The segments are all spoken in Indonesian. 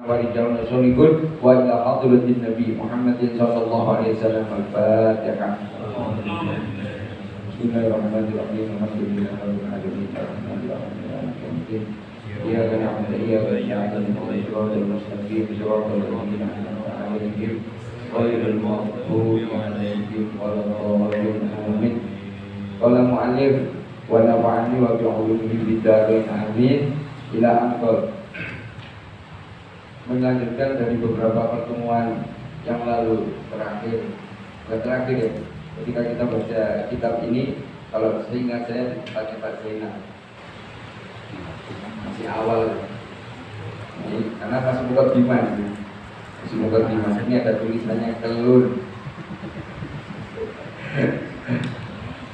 ورجال صالحون وإلى حضرة النبي محمد صلى الله عليه وسلم الفاتحة. بسم الله الرحمن الرحيم الحمد لله رب العالمين الرحمن الرحيم مالك يوم الدين إياك نعبد وإياك نستعين اهدنا الصراط المستقيم صراط الذين أنعمت عليهم غير المغضوب عليهم ولا الضالين آمين. قال المؤلف ونفعني وبعلومه بالدارين آمين ila angkot. Melanjutkan dari beberapa pertemuan yang lalu terakhir ya, ketika kita baca kitab ini, kalau seingat saya pakai Pak Zainal masih awal ini, karena masih mukadimah ini ada tulisannya telur.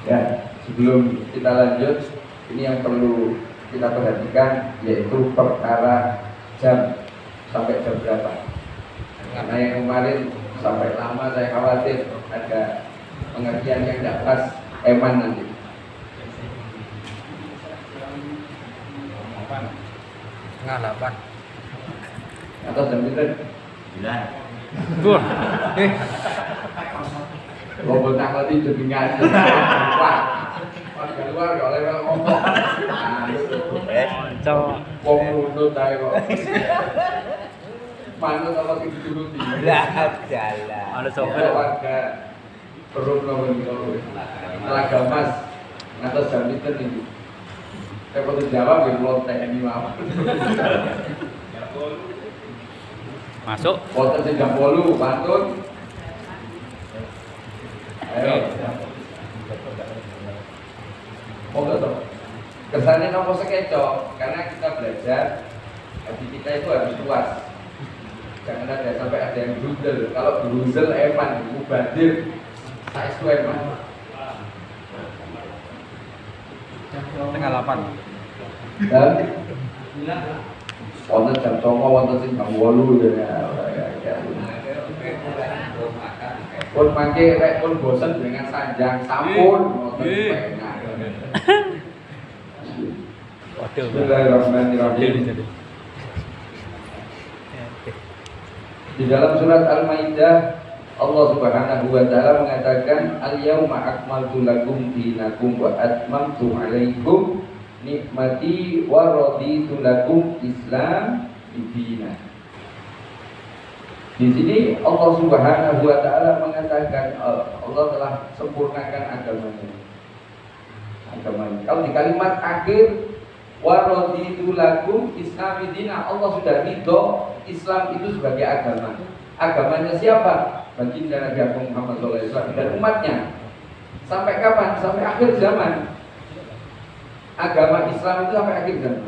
Ya, sebelum kita lanjut, ini yang perlu kita perhatikan yaitu perkara jam, sampai jam berapa. Karena yang kemarin sampai lama saya khawatir ada pengertian yang tidak pas eman nanti. Setengah 8 atau jam berapa? 9. Wah. Ngomong takut itu dengan warga luar gak oleh ngomong. Wong nundut ae kok. Manut apa dituruti. Lah jalan. Ana sopir warga Perum Telaga Mas ngatos jam pinten iki. Saya perlu jawab ya kula TNI mawon. Masuk. Wonten sing jam 8 pantun. Ayo. Monggo to. Kesannya nopo sekecok, karena kita belajar hati kita itu harus luas. Jangan ada sampai ada yang brudel. Kalau brudel eman, mubadir, saya itu eman. Setengah 8. Dan wonten jam 09.00 wonten sing jam 8 ya. Pun mangke rek pun bosen dengan sanjang sampun wonten penak. Bismillahirrahmanirrahim. Di dalam surat Al-Maidah Allah Subhanahu wa taala mengatakan al-yauma akmaltu lakum dinakum wa atmamtu 'alaikum nikmati wa raditu lakum Islam dinan. Di sini Allah Subhanahu wa taala mengatakan Allah telah sempurnakan agamanya. Kalau di kalimat akhir wa raditu lakum Islam dinan, Allah sudah ridho Islam itu sebagai agama. Agamanya siapa? Baginda Nabi Agung Muhammad SAW dan umatnya. Sampai kapan? Sampai akhir zaman. Agama Islam itu sampai akhir zaman.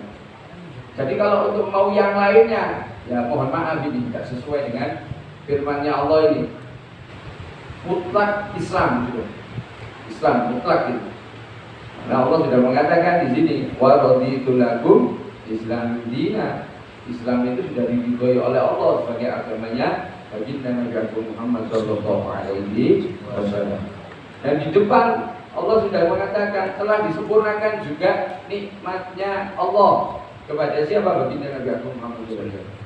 Jadi kalau untuk mau yang lainnya, ya mohon maaf ini tidak sesuai dengan firman-Nya Allah ini. Mutlak Islam gitu. Islam mutlak itu. Nah Allah sudah mengatakan di sini wa raditu lakum Islam dinan. Islam itu sudah diridhoi oleh Allah sebagai agamanya baginda Nabi Muhammad sallallahu alaihi wasallam. Dan di depan Allah sudah mengatakan telah disempurnakan juga nikmatnya Allah kepada siapa? Baginda Nabi Muhammad sallallahu alaihi wasallam.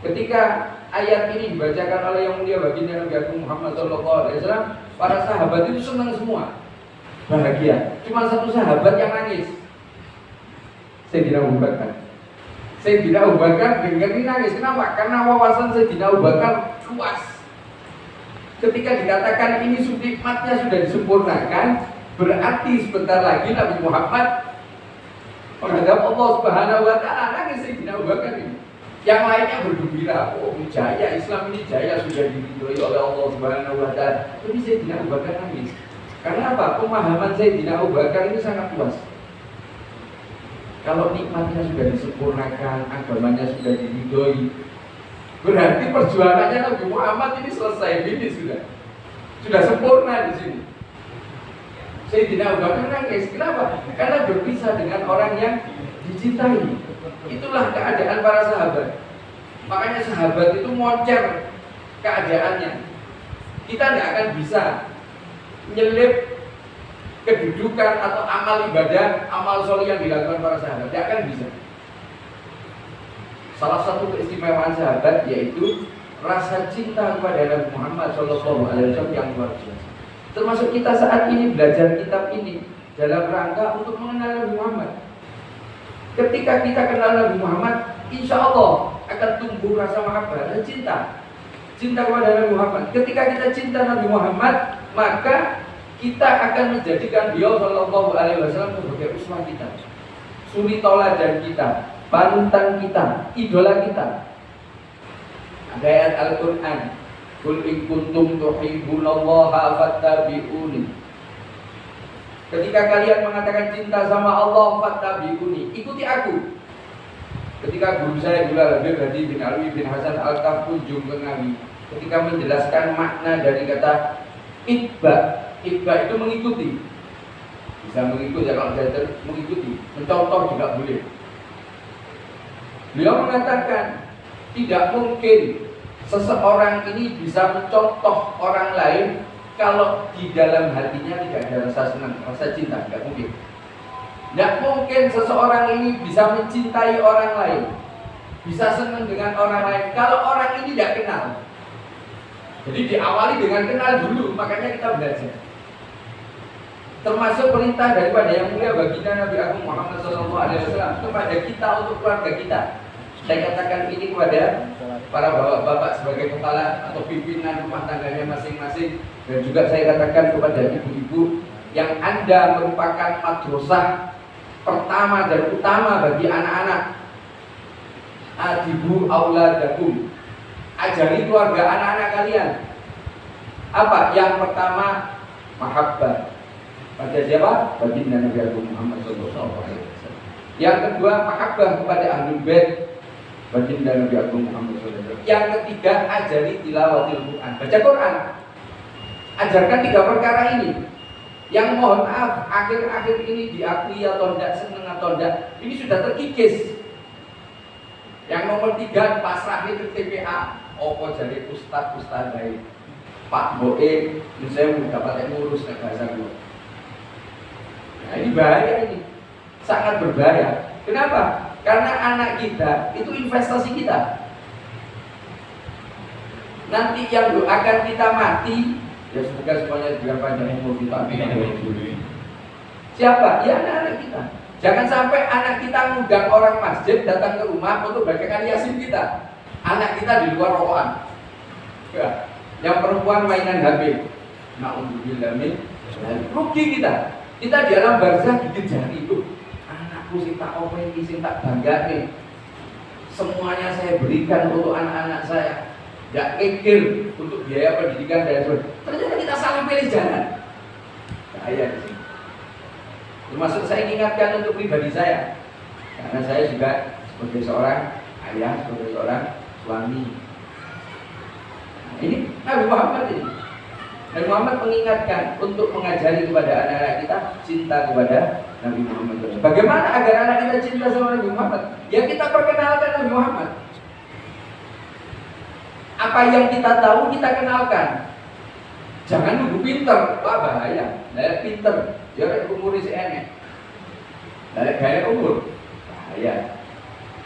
Ketika ayat ini dibacakan oleh yang mulia baginda Nabi Muhammad sallallahu alaihi wasallam, para sahabat itu senang semua. Bahagia. Cuma satu sahabat yang nangis. Sayyidina Abu Bakar. Sayyidina Abu Bakar dengar ini nangis. Kenapa? Karena wawasan Sayyidina Abu Bakar luas. Ketika dikatakan ini nikmatnya sudah disempurnakan, berarti sebentar lagi Nabi Muhammad menghadap Allah Subhanahu wa taala. Nangis Sayyidina Abu Bakar ini. Yang lainnya bergembira, oh jaya, Islam ini jaya, sudah diridhoi oleh Allah Subhanahu wa taala. Tapi Sayyidina Abu Bakar nangis. Karena apa? Pemahaman Sayyidina Abu Bakar ini sangat luas. Kalau nikmatnya sudah disempurnakan, agamanya sudah diridhoi, berarti perjuangannya Nabi Muhammad ini selesai, ini sudah sempurna di sini. Sayyidina Abu Bakar nangis. Kenapa? Karena berpisah dengan orang yang dicintai. Itulah keadaan para sahabat. Makanya sahabat itu moncer keadaannya. Kita tidak akan bisa menyelip kedudukan atau amal ibadah, amal soleh yang dilakukan para sahabat. Tidak akan bisa. Salah satu keistimewaan sahabat yaitu rasa cinta kepada Nabi Muhammad SAW yang luar biasa. Termasuk kita saat ini belajar kitab ini dalam rangka untuk mengenal Nabi Muhammad. Ketika kita kenal Nabi Muhammad, insya Allah akan tumbuh rasa mahabbah dan cinta kepada Nabi Muhammad. Ketika kita cinta Nabi Muhammad, maka kita akan menjadikan beliau Shallallahu Alaihi Wasallam sebagai uswah kita, suri tauladan kita, panutan kita, idola kita. Ada ayat Al-Quran, Qul in kuntum tuhibbunallaha fattabi'uni. Ketika kalian mengatakan cinta sama Allah, fattabi'uni, ikuti aku. Ketika guru saya dulu Habib Hadi bin Alwi bin Hasan Al-Kaf kunjung ke Ngawi, ketika menjelaskan makna dari kata itba itu mengikuti. Bisa mengikuti, ya kalau saya mengikuti, mencontoh juga boleh. Beliau mengatakan tidak mungkin seseorang ini bisa mencontoh orang lain kalau di dalam hatinya tidak ada rasa senang, rasa cinta, tidak mungkin. Tidak mungkin seseorang ini bisa mencintai orang lain, bisa senang dengan orang lain kalau orang ini tidak kenal. Jadi diawali dengan kenal dulu, makanya kita belajar. Termasuk perintah daripada yang mulia baginda Nabi Agung Muhammad SAW kepada kita untuk keluarga kita. Saya katakan ini kepada para bapak-bapak sebagai kepala atau pimpinan rumah tangganya masing-masing, dan juga saya katakan kepada ibu-ibu yang Anda merupakan madrasah pertama dan utama bagi anak-anak. Adibu auladakum, ajari keluarga anak-anak kalian. Apa? Yang pertama, mahabbah. Pada siapa? Baginda Nabi Agung Muhammad SAW. Yang kedua, mahabbah kepada ahlul bait, baginda Nabi Agung Muhammad SAW. Yang ketiga, ajari tilawatil Quran, baca Quran. Ajarkan 3 perkara ini. Yang mohon maaf, akhir-akhir ini diakui atau tidak, senang atau tidak, ini sudah terkikis. Yang nomor 3, pasrah ke TPA. Opo jadi ustaz baik, Pak Boe, saya mau dapat ngurus bahasa gue. Nah, ini bahaya, ini sangat berbahaya. Kenapa? Karena anak kita itu investasi kita. Nanti yang doakan kita mati, ya semoga semuanya biar panjang umur kita. Siapa? Ya anak-anak kita. Jangan sampai anak kita ngundang orang masjid datang ke rumah untuk bacakan yasin kita. Anak kita di luar rokokan. Ya. Yang perempuan mainan HP. Na'udzubillah min. Rugi kita. Kita di alam barzah gigit jari itu. Anakku sing tak omeni, sing tak banggane. Semuanya saya berikan untuk anak-anak saya. Tidak mikir untuk biaya pendidikan dan sebagainya. Ternyata kita salah pilih jalan. Bahaya di sini. Termasuk saya ingatkan untuk pribadi saya. Karena saya juga sebagai seorang ayah, sebagai seorang suami. Nah, ini Nabi Muhammad ini. Nabi Muhammad mengingatkan untuk mengajari kepada anak-anak kita cinta kepada Nabi Muhammad. Bagaimana agar anak kita cinta sama Nabi Muhammad? Ya kita perkenalkan Nabi Muhammad. Apa yang kita tahu kita kenalkan. Jangan nunggu pinter, wah bahaya. Nah, pinter, dia umur si enek. Nah, gaya umur, bahaya.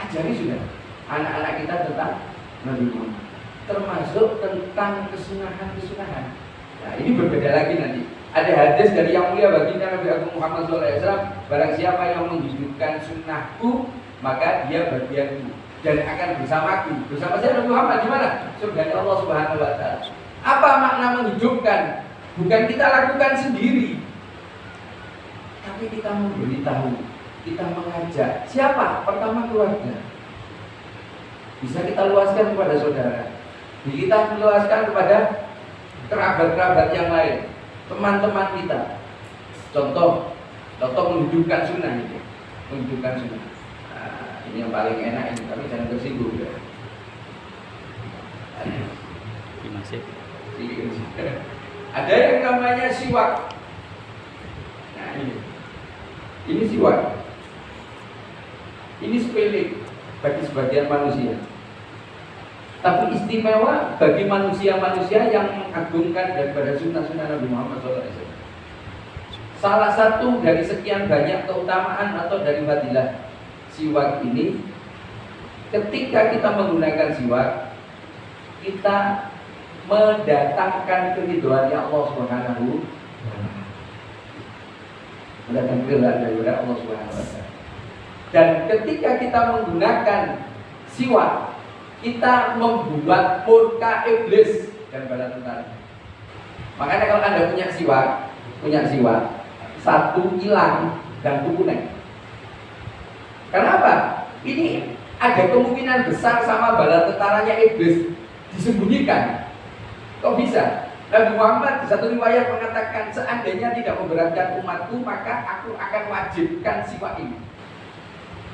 Ajari sudah anak-anak kita tentang Nabi Muhammad, termasuk tentang kesunahan. Nah, ini berbeda lagi nanti. Ada hadis dari yang mulia baginda Nabi Agung Muhammad SAW, barang siapa yang menghidupkan sunnahku, maka dia bagianku dan akan bersamaku. Bersama saya Nabi Muhammad di mana? Surganya Allah Subhanahu wa Ta'ala. Apa makna menghidupkan? Bukan kita lakukan sendiri, tapi kita memberitahu, kita mengajak. Siapa? Pertama keluarga. Bisa kita luaskan kepada saudara, kita luaskan kepada kerabat-kerabat yang lain, teman-teman kita. Contoh menghidupkan sunnah itu, menghidupkan sunnah. Nah, ini yang paling enak ini, tapi jangan tersinggung ya. Masih. Ada yang namanya siwak. Nah ini siwak. Ini sepele bagi sebagian manusia, tapi istimewa bagi manusia-manusia yang mengagungkan daripada sunnah-sunnah Nabi Muhammad SAW. Salah satu dari sekian banyak keutamaan atau dari fadilah siwak ini ketika kita menggunakan siwak, kita mendatangkan keridhoannya Allah Subhanahu, mendatangkan keridhoan dari Allah Subhanahu wa taala. Dan ketika kita menggunakan siwak, kita membuat murka iblis dan bala tentara. Makanya kalau Anda punya siwak, satu hilang dan tuh kuning. Kenapa? Ini ada kemungkinan besar sama bala tentaranya iblis disembunyikan. Kok bisa? Nabi Muhammad di satu riwayat mengatakan, seandainya tidak memberatkan umatku, maka aku akan wajibkan siwak ini.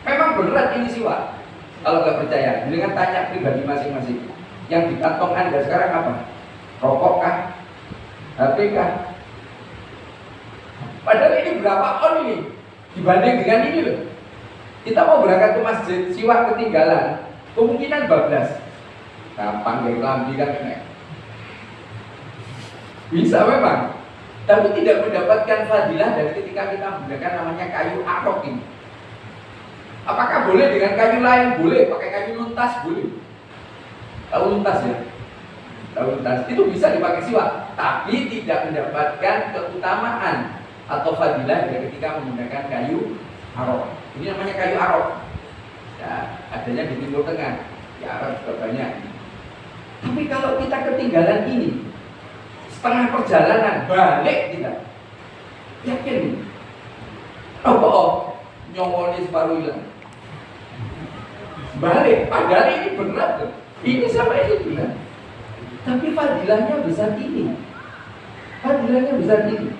Memang berat ini siwak. Kalau nggak percaya, dengan tanya pribadi masing-masing. Yang di kantong Anda sekarang apa? Rokok kah? HP kah? Padahal ini berapa on ini dibanding dengan ini loh. Kita mau berangkat ke masjid, siwak ketinggalan, kemungkinan bablas. Gampang dari lambi kan kena. Bisa memang, tapi tidak mendapatkan fadilah dari ketika kita menggunakan namanya kayu arok ini. Apakah boleh dengan kayu lain? Boleh, pakai kayu luntas boleh. Tahu luntas ya? Tahu luntas itu bisa dipakai siwak, tapi tidak mendapatkan keutamaan atau fadilah dari ketika menggunakan kayu arok. Ini namanya kayu arok. Ya, adanya di Timur Tengah. Di Arab juga banyak. Tapi kalau kita ketinggalan ini, setengah perjalanan balik kita, yakin nyongoni separuh hilang. Balik, padahal ini berat tuh. Ini sama ini berat. Tapi fadilahnya besar ini. Fadilahnya besar ini.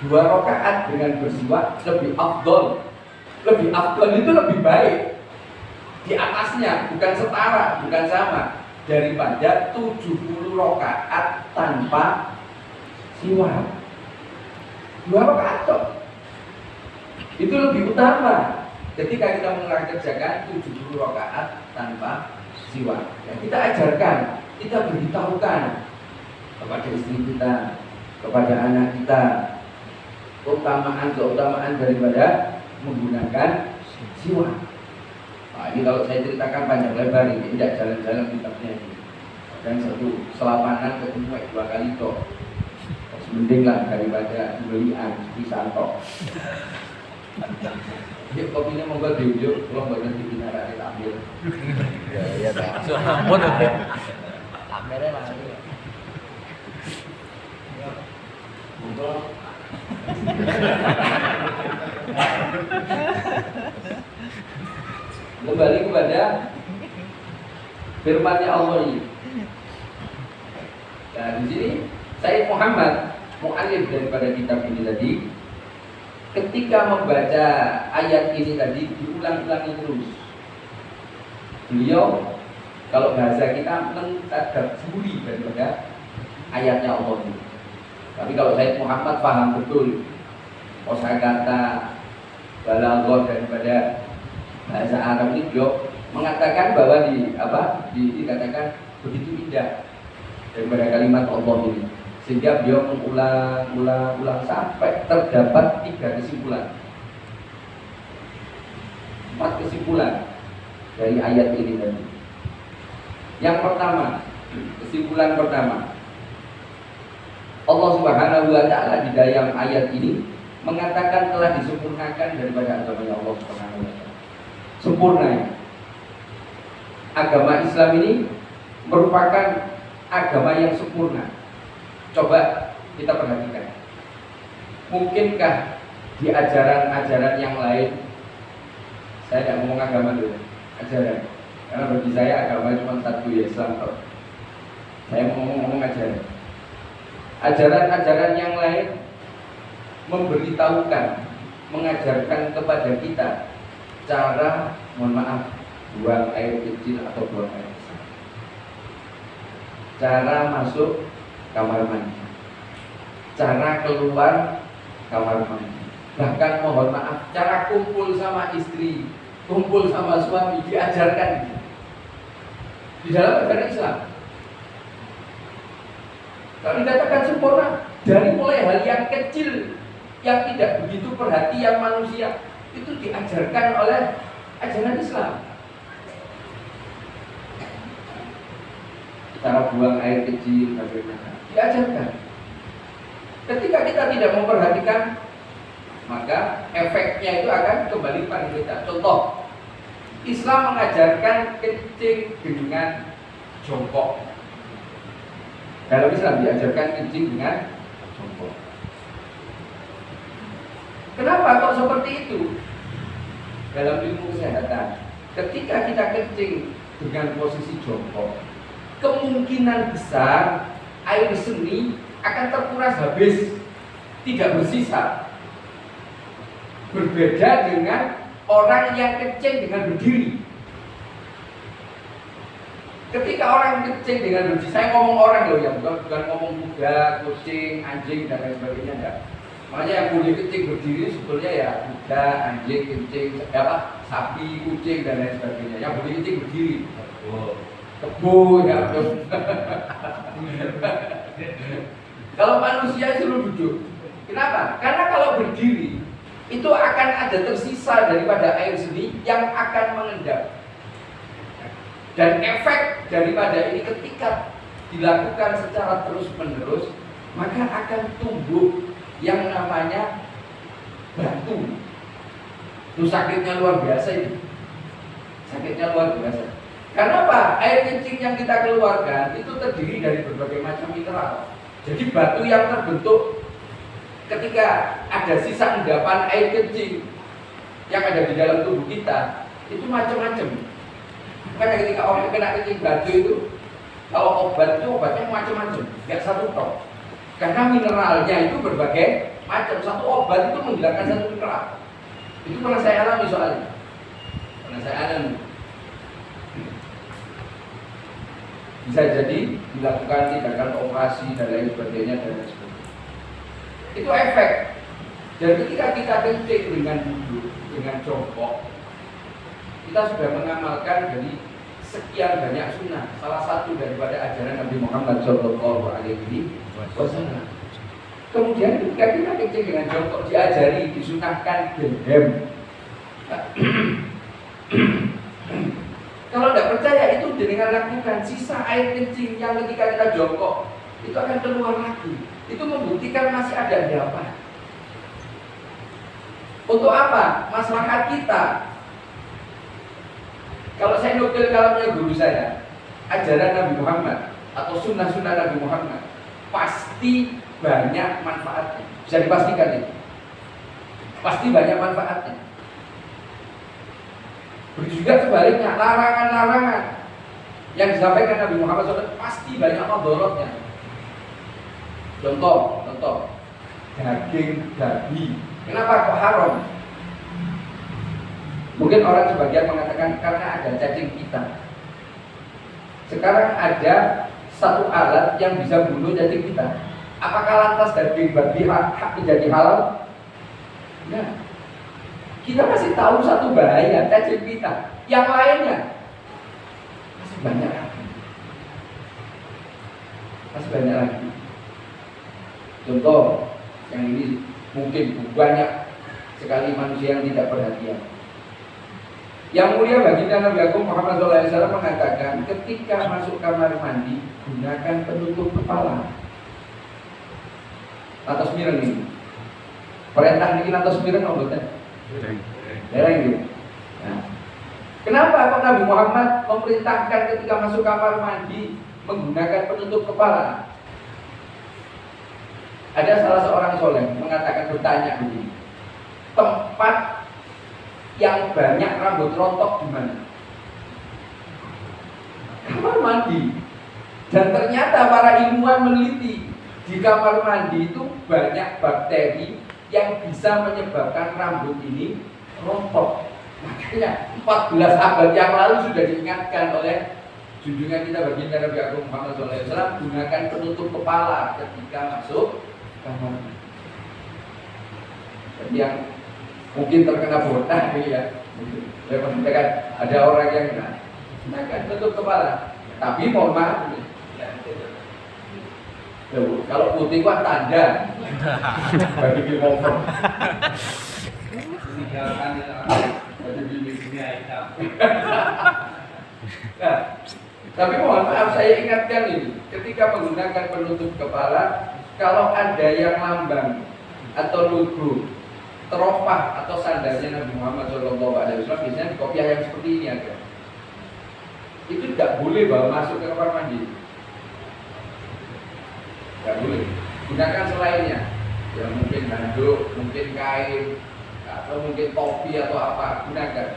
2 rakaat dengan bersiwak lebih afdol. Lebih afdol itu lebih baik. Di atasnya, bukan setara, bukan sama, daripada 70 rakaat tanpa siwak. 2 rakaat kok. Itu lebih utama ketika kita mengerjakan 70 rakaat tanpa siwak. Ya, kita ajarkan, kita beritahukan kepada istri kita, kepada anak kita, keutamaan daripada menggunakan siwak. Nah, ini kalau saya ceritakan panjang lebar, ini tidak jalan-jalan kitabnya ini. Dan satu selapanan ketemu 2 kali toh. Mending lah daripada belian bisa toh. Ya kopinya mau buat diujuk, kalau buat nanti binara kita ambil. Iya tak. Suara ampun oke. Kameranya lagi. Kembali kepada firman-Nya Allah ini. Nah, di sini Sayyid Muhammad mu'allif daripada kitab ini tadi, ketika membaca ayat ini tadi diulang-ulangi terus. Beliau kalau bahasa kita mentadabburi daripada ayatnya Allah ini. Tapi kalau Sayyid Muhammad paham betul kosakata balaghah daripada bahasa Arab ini, beliau mengatakan bahwa dikatakan begitu indah daripada kalimat Allah ini, sehingga beliau mengulang sampai terdapat 3 kesimpulan, 4 kesimpulan dari ayat ini tadi. Yang pertama, kesimpulan pertama, Allah Subhanahu wa taala di dalam ayat ini mengatakan telah disempurnakan daripada agama Allah Subhanahu wa taala. Sempurna. Agama Islam ini merupakan agama yang sempurna. Coba kita perhatikan. Mungkinkah di ajaran-ajaran yang lain, saya tidak ngomong agama dulu, ajaran. Karena bagi saya agama cuma satu, ya Islam. Saya mau ngomong ajaran. Ajaran-ajaran yang lain memberitahukan, mengajarkan kepada kita cara, mohon maaf, buang air kecil atau buang air besar, cara masuk kamar mandi, cara keluar kamar mandi, bahkan mohon maaf, cara kumpul sama istri, kumpul sama suami diajarkan di dalam ajaran Islam. Kalau dikatakan sempurna, dari mulai hal yang kecil yang tidak begitu perhatian manusia itu diajarkan oleh ajaran Islam. cara buang air kecil, bagaimana. Diajarkan. Ketika kita tidak memperhatikan, maka efeknya itu akan kembali pada kita. Contoh, Islam mengajarkan kencing dengan jongkok. Dalam Islam diajarkan kencing dengan jongkok. Kenapa kok seperti itu? Dalam ilmu kesehatan, ketika kita kencing dengan posisi jongkok, kemungkinan besar air seni akan terkuras habis, tidak bersisa. Berbeda dengan orang yang kencing dengan berdiri. Ketika orang kencing dengan berdiri, saya ngomong orang loh ya, bukan ngomong kuda, kucing, anjing dan lain sebagainya enggak. Makanya yang boleh kencing berdiri sebetulnya ya kuda, anjing, kencing, sapi, kucing dan lain sebagainya. Yang boleh kencing berdiri. Kebo ya. Kalau manusia suruh duduk. Kenapa? Karena kalau berdiri itu akan ada tersisa daripada air seni yang akan mengendap. Dan efek daripada ini ketika dilakukan secara terus-menerus, maka akan tumbuh yang namanya batu. Itu sakitnya luar biasa itu. Sakitnya luar biasa. Karena apa? Air kencing yang kita keluarkan itu terdiri dari berbagai macam mineral. Jadi batu yang terbentuk ketika ada sisa endapan air kencing yang ada di dalam tubuh kita itu macam-macam. Makanya ketika orang kena kencing batu itu, kalau obat itu obatnya macam-macam, nggak satu tok. Karena mineralnya itu berbagai macam. Satu obat itu menghilangkan satu mineral. Itu pernah saya alami soalnya. Pernah saya alami. Bisa jadi dilakukan tindakan operasi dan lain sebagainya dan lain sebagainya. Itu efek. Dan ketika kita kencing dengan duduk, dengan jongkok, kita sudah mengamalkan dari sekian banyak sunnah. Salah satu daripada ajaran Nabi Muhammad SAW. Kemudian ketika kita kencing dengan jongkok, diajari, disunahkan gendem. Kalau tidak percaya itu dengan lakukan sisa air kencing yang ketika kita jongkok itu akan keluar lagi. Itu membuktikan masih ada endapan. Untuk apa? Maslahat kita. Kalau saya nukil kalamnya guru saya, ajaran Nabi Muhammad atau sunnah-sunnah Nabi Muhammad pasti banyak manfaatnya. Bisa dipastikan itu. Pasti banyak manfaatnya. Begitu juga sebaliknya, larangan-larangan yang disampaikan Nabi Muhammad SAW pasti banyak madharatnya. Contoh, daging babi. Kenapa kok haram? Mungkin orang sebagian mengatakan karena ada cacing hitam. Sekarang ada satu alat yang bisa bunuh cacing hitam. Apakah lantas daging babi hak menjadi halal? Nah, kita masih tahu satu bahaya cacing hitam. Yang lainnya masih banyak lagi. Contoh yang ini mungkin banyak sekali manusia yang tidak perhatian. Yang mulia baginda Nabi Agung Muhammad SAW mengatakan, ketika masuk kamar mandi gunakan penutup kepala. Atas mireng ini. Perintah ini atas mireng anggota. Dereng gitu. Nah, kenapa kok Nabi Muhammad memerintahkan ketika masuk kamar mandi menggunakan penutup kepala? Ada salah seorang soleh mengatakan, bertanya begini, tempat yang banyak rambut rontok di mana? Kamar mandi. Dan ternyata para ilmuwan meneliti di kamar mandi itu banyak bakteri yang bisa menyebabkan rambut ini rontok. Makanya 14 abad yang lalu sudah diingatkan oleh junjungan kita baginda Nabi Agung Muhammad SAW, gunakan penutup kepala ketika masuk kamar mandi. Jadi yang mungkin terkena botak ini ya. Saya kan ada orang yang gunakan tutup kepala. Tapi mohon maaf, kalau putih kan tanda bagi pilmover. Bagi pilmover hitam. Nah, Tapi mohon maaf saya ingatkan ini, ketika menggunakan penutup kepala, kalau ada yang lambang atau logo teropah atau sandalnya Nabi Muhammad SAW, biasanya di kopiah yang seperti ini ada. Itu tidak boleh bawa masuk ke kamar mandi. Tidak boleh. Gunakan selainnya. Ya mungkin handuk, mungkin kain, atau mungkin topi atau apa, gunakan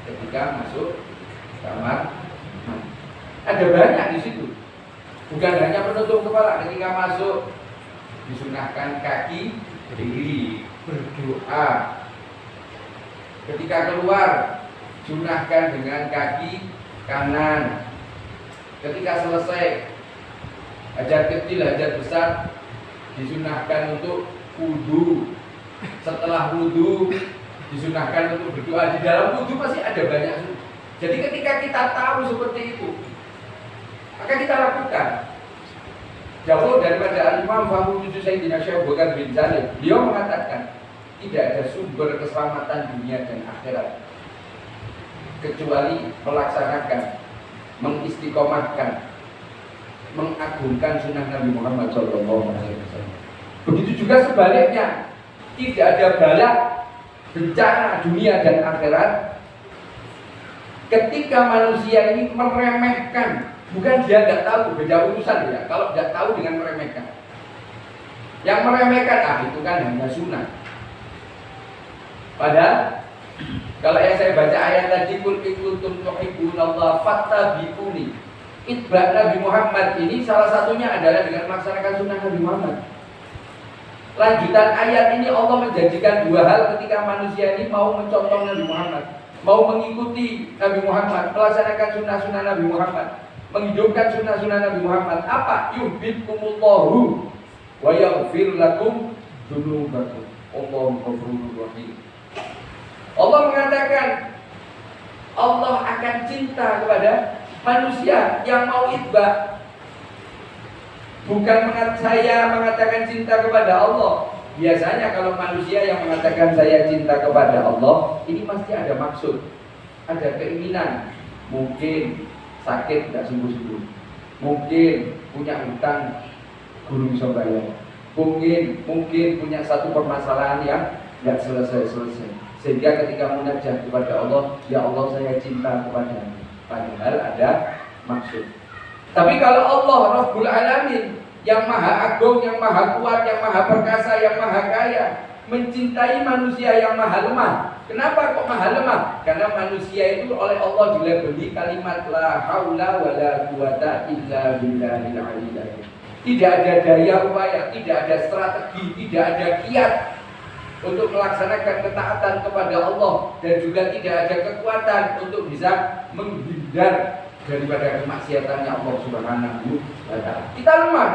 ketika masuk kamar mandi. Ada banyak di situ. Bukan hanya penutup kepala, ketika masuk disunahkan kaki kiri berdoa. Ketika keluar sunahkan dengan kaki kanan. Ketika selesai hajat kecil, hajat besar disunahkan untuk wudu. Setelah wudu disunahkan untuk berdoa. Di dalam wudu pasti ada banyak. Jadi ketika kita tahu seperti itu, maka kita lakukan. Jauh daripada Imam Fahmu Yusuf Sayyidina Syekh Bukhari bin Salim, beliau mengatakan tidak ada sumber keselamatan dunia dan akhirat kecuali melaksanakan, mengistiqomahkan, mengagungkan sunnah Nabi Muhammad SAW. Begitu juga sebaliknya, tidak ada bala bencana dunia dan akhirat ketika manusia ini meremehkan. Bukan dia nggak tahu, beda urusan ya. Kalau nggak tahu dengan meremehkan, yang meremehkan itu kan hanya sunnah. Padahal kalau yang saya baca ayat tadi, kul in kuntum tuhibbunallaha fattabi'uni. Itba' Nabi Muhammad ini salah satunya adalah dengan melaksanakan sunnah Nabi Muhammad. Lanjutan ayat ini Allah menjanjikan dua hal ketika manusia ini mau mencontoh Nabi Muhammad, mau mengikuti Nabi Muhammad, melaksanakan sunnah-sunnah Nabi Muhammad, menghidupkan sunnah-sunnah Nabi Muhammad. Apa? Yuhibbukumullahu wa yaghfir lakum dzunubakum. Allahu ghafurur rahim. Allah mengatakan Allah akan cinta kepada manusia yang mau itba. Bukan saya mengatakan cinta kepada Allah. Biasanya kalau manusia yang mengatakan saya cinta kepada Allah, ini pasti ada maksud, ada keinginan. Mungkin sakit tidak sembuh-sembuh, mungkin punya hutang guru bisa bayar, mungkin punya satu permasalahan yang tidak selesai-selesai, sehingga ketika munajat kepada Allah, ya Allah saya cinta kepadamu, padahal ada maksud. Tapi kalau Allah Rabbul Alamin yang maha agung, yang maha kuat, yang maha perkasa, yang maha kaya, mencintai manusia yang maha lemah. Kenapa kok maha lemah? Karena manusia itu oleh Allah dilabeli kalimat la haula wala quwata illa billahil aliyyil azim. Tidak ada daya upaya, tidak ada strategi, tidak ada kiat untuk melaksanakan ketaatan kepada Allah, dan juga tidak ada kekuatan untuk bisa menghindar daripada kemaksiatannya Allah Subhanahu wa taala. Kita lemah.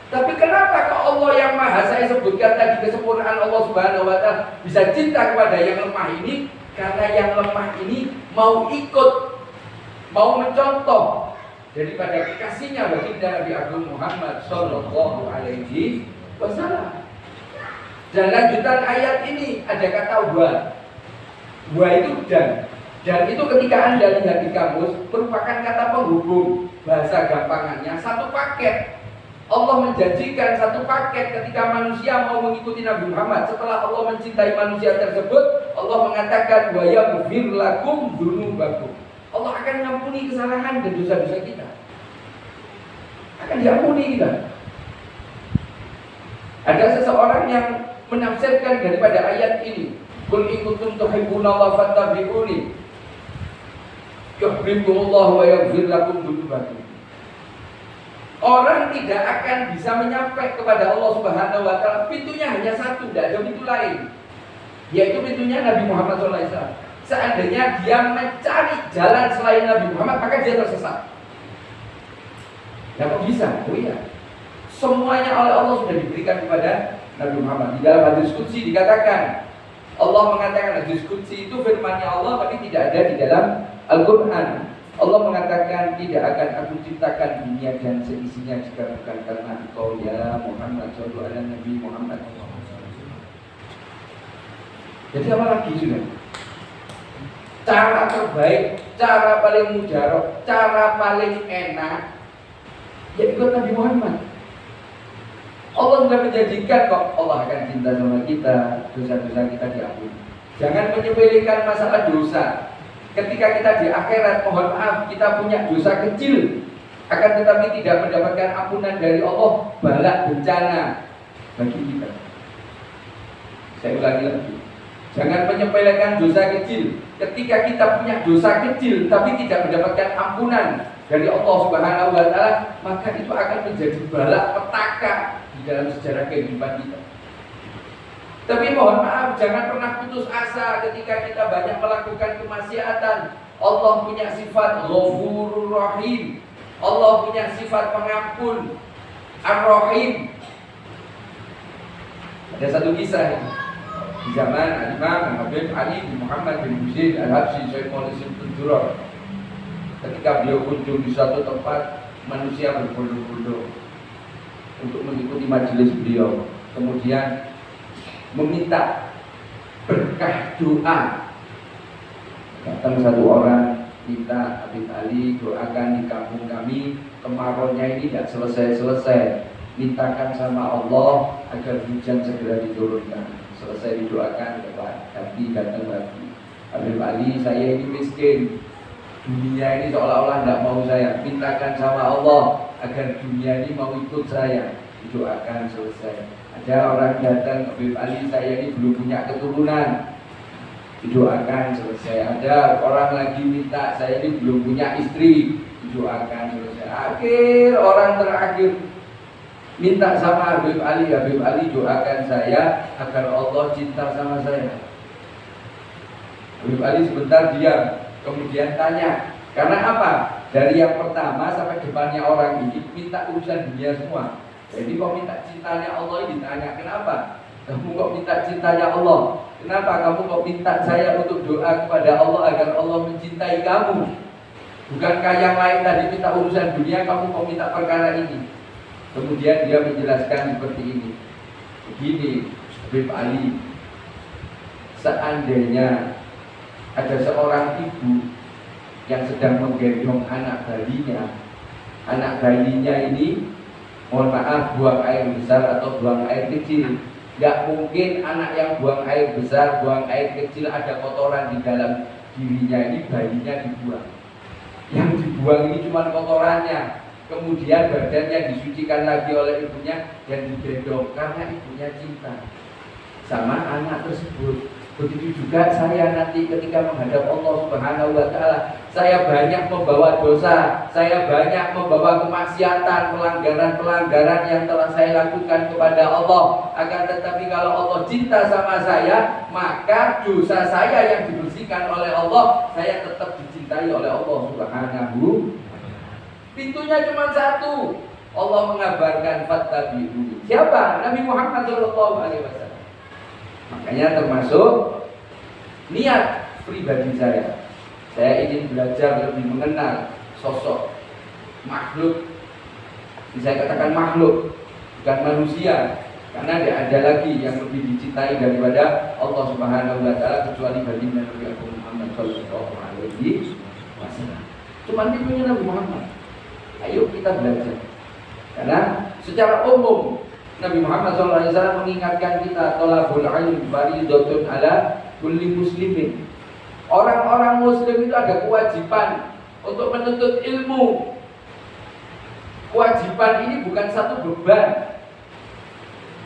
Tapi kenapa kok Allah yang maha saya sebutkan tadi kesempurnaan Allah Subhanahu wa taala bisa cinta kepada yang lemah ini? Karena yang lemah ini mau ikut, mau mencontoh daripada kekasihnya baginda Nabi Agung Muhammad sallallahu alaihi wasallam. Dan lanjutan ayat ini ada kata wa. Wa itu dan itu ketika Anda lihat di kamus merupakan kata penghubung, bahasa gampangannya satu paket. Allah menjanjikan satu paket ketika manusia mau mengikuti Nabi Muhammad. Setelah Allah mencintai manusia tersebut, Allah mengatakan wa yaghfir lakum dzunubakum. Allah akan mengampuni kesalahan dan dosa-dosa kita. Akan diampuni kita. Ada seseorang yang menafsirkan daripada ayat ini, qul in kuntum tuhibbunallaha fattabi'uni yuhibbukumullahu wa yaghfir lakum dzunubakum. Orang tidak akan bisa menyampai kepada Allah Subhanahu wa taala. Pintunya hanya satu, tidak ada pintu lain. Yaitu pintunya Nabi Muhammad SAW. Seandainya dia mencari jalan selain Nabi Muhammad, maka dia tersesat. Ya kok bisa? Oh iya. Semuanya oleh Allah sudah diberikan kepada Nabi Muhammad. Di dalam hadis qudsi dikatakan, Allah mengatakan hadis qudsi itu firman-Nya Allah tapi tidak ada di dalam Al-Qur'an. Allah mengatakan tidak akan aku ciptakan dunia dan seisinya jika bukan karena engkau ya Muhammad sallallahu alaihi Nabi Muhammad. Jadi apa lagi sudah? Cara terbaik cara paling mujarab, cara paling enak ya ikut Nabi Muhammad. Allah sudah menjanjikan kok, Allah akan cinta sama kita, dosa-dosa kita diampuni. Jangan menyepelekan masalah dosa. Ketika kita di akhirat, mohon maaf, kita punya dosa kecil, akan tetapi tidak mendapatkan ampunan dari Allah, balak bencana bagi kita. Saya ulangi lagi, jangan menyepelekan dosa kecil. Ketika kita punya dosa kecil tapi tidak mendapatkan ampunan dari Allah Subhanahu wa Ta'ala, maka itu akan menjadi balak petaka di dalam sejarah kehidupan kita. Tapi mohon maaf, jangan pernah putus asa ketika kita banyak melakukan kemaksiatan. Allah punya sifat Ghafurur Rahim, Allah punya sifat pengampun Ar-Rahim. Ada satu kisah ini di zaman Imam Habib Ali bin Muhammad bin Husain Al-Habsyi Syekh Maulid Tudur. Ketika beliau kunjung di suatu tempat, manusia berbondong-bondong untuk mengikuti majelis beliau, kemudian meminta berkah doa. Datang satu orang minta, Habib Ali doakan di kampung kami kemarauannya ini tidak selesai-selesai, mintakan sama Allah agar hujan segera diturunkan. Selesai didoakan, datang lagi. Habib Ali, saya ini miskin, dunia ini seolah-olah tidak mau saya, mintakan sama Allah agar dunia ini mau ikut saya. Didoakan, selesai. Ada orang datang, Habib Ali, saya ini belum punya keturunan. Didoakan, selesai. Ada orang lagi minta, saya ini belum punya istri. Didoakan, selesai. Akhir orang terakhir minta sama Habib Ali, Habib Ali doakan saya agar Allah cinta sama saya. Habib Ali sebentar diam, kemudian tanya, karena apa? Dari yang pertama sampai depannya orang ini minta urusan dunia semua. Jadi kok minta cintanya Allah ini ditanya, kenapa? Kamu kok minta cintanya Allah? Kenapa kamu kok minta saya untuk doa kepada Allah agar Allah mencintai kamu? Bukankah yang lain tadi minta urusan dunia, kamu kok minta perkara ini? Kemudian dia menjelaskan seperti ini. Begini, Habib Ali, seandainya ada seorang ibu yang sedang menggendong anak bayinya ini, mohon maaf, buang air besar atau buang air kecil. Tidak mungkin anak yang buang air besar, buang air kecil ada kotoran di dalam dirinya, ini bayinya dibuang. Yang dibuang ini cuma kotorannya. Kemudian badannya disucikan lagi oleh ibunya dan digendong karena ibunya cinta sama anak tersebut. Begitu juga saya nanti ketika menghadap Allah Subhanahu wa Ta'ala, saya banyak membawa dosa, saya banyak membawa kemaksiatan, pelanggaran-pelanggaran yang telah saya lakukan kepada Allah. Akan tetapi kalau Allah cinta sama saya, maka dosa saya yang dibersihkan oleh Allah, saya tetap dicintai oleh Allah Subhanahu. Pintunya cuma satu. Allah mengabarkan fattabi'u. Siapa? Nabi Muhammad SAW. Makanya termasuk niat pribadi saya. Saya ingin belajar lebih mengenal sosok makhluk. Saya katakan makhluk, bukan manusia. Karena tidak ada lagi yang lebih dicintai daripada Allah Subhanahu wa Ta'ala kecuali baginda Nabi Muhammad SAW. Cuma pintunya Nabi Muhammad. Ayo kita belajar. Karena secara umum Nabi Muhammad SAW mengingatkan kita, thalabul ilmi fardhatun ala kulli muslimin. Orang-orang muslim itu ada kewajiban untuk menuntut ilmu. Kewajiban ini bukan satu beban.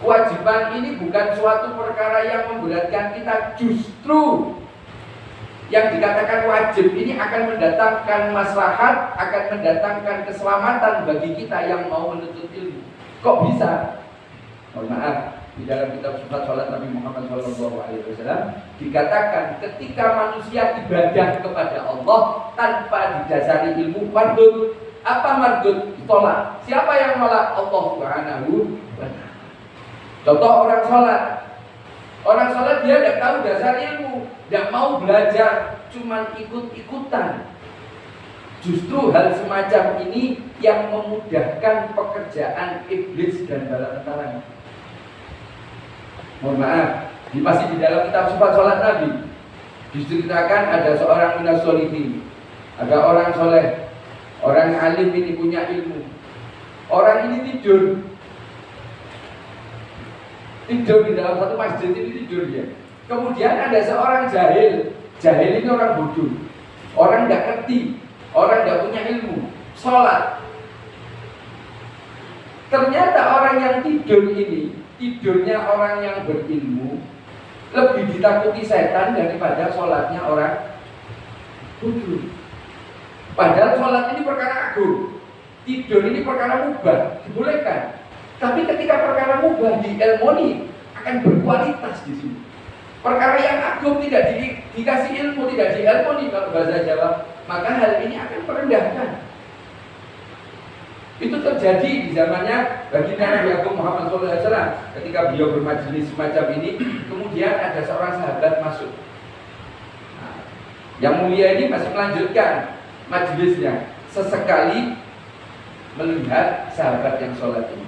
Kewajiban ini bukan suatu perkara yang memberatkan kita. Justru yang dikatakan wajib ini akan mendatangkan maslahat, akan mendatangkan keselamatan bagi kita yang mau menuntut ilmu. Kok bisa? Mohon maaf, di dalam kitab Sifat Salat Nabi Muhammad SAW dikatakan ketika manusia ibadah kepada Allah tanpa didasari ilmu, mardud. Apa mardud? Tolak. Siapa yang nolak? Allah Subhanahu wa Ta'ala. Contoh orang sholat. Orang sholat dia tidak tahu dasar ilmu, tidak mau belajar, cuman ikut-ikutan. Justru hal semacam ini yang memudahkan pekerjaan iblis dan bala tentaranya. Mohon maaf, masih di dalam kitab Sifat Salat Nabi diceritakan ada seorang minas sholihin. Ada orang soleh, orang alim ini punya ilmu. Orang ini tidur di dalam satu masjid ini tidur dia. Kemudian ada seorang jahil ini orang bodoh, orang nggak ngerti, orang nggak punya ilmu, sholat. Ternyata orang yang tidur ini, tidurnya orang yang berilmu, lebih ditakuti setan daripada sholatnya orang bodoh. Padahal sholat ini perkara agung, tidur ini perkara mubah, dibolehkan. Tapi ketika perkara mubah diilmoni akan berkualitas di sini. Perkara yang agung tidak dikasih ilmu, tidak diilmoni kalau bahasa Jawa, maka hal ini akan merendahkan. Itu terjadi di zamannya baginda Nabi Agung Muhammad SAW. Ketika beliau bermajelis semacam ini, kemudian ada seorang sahabat masuk. Nah, yang mulia ini masih melanjutkan majelisnya. Sesekali melihat sahabat yang sholat ini.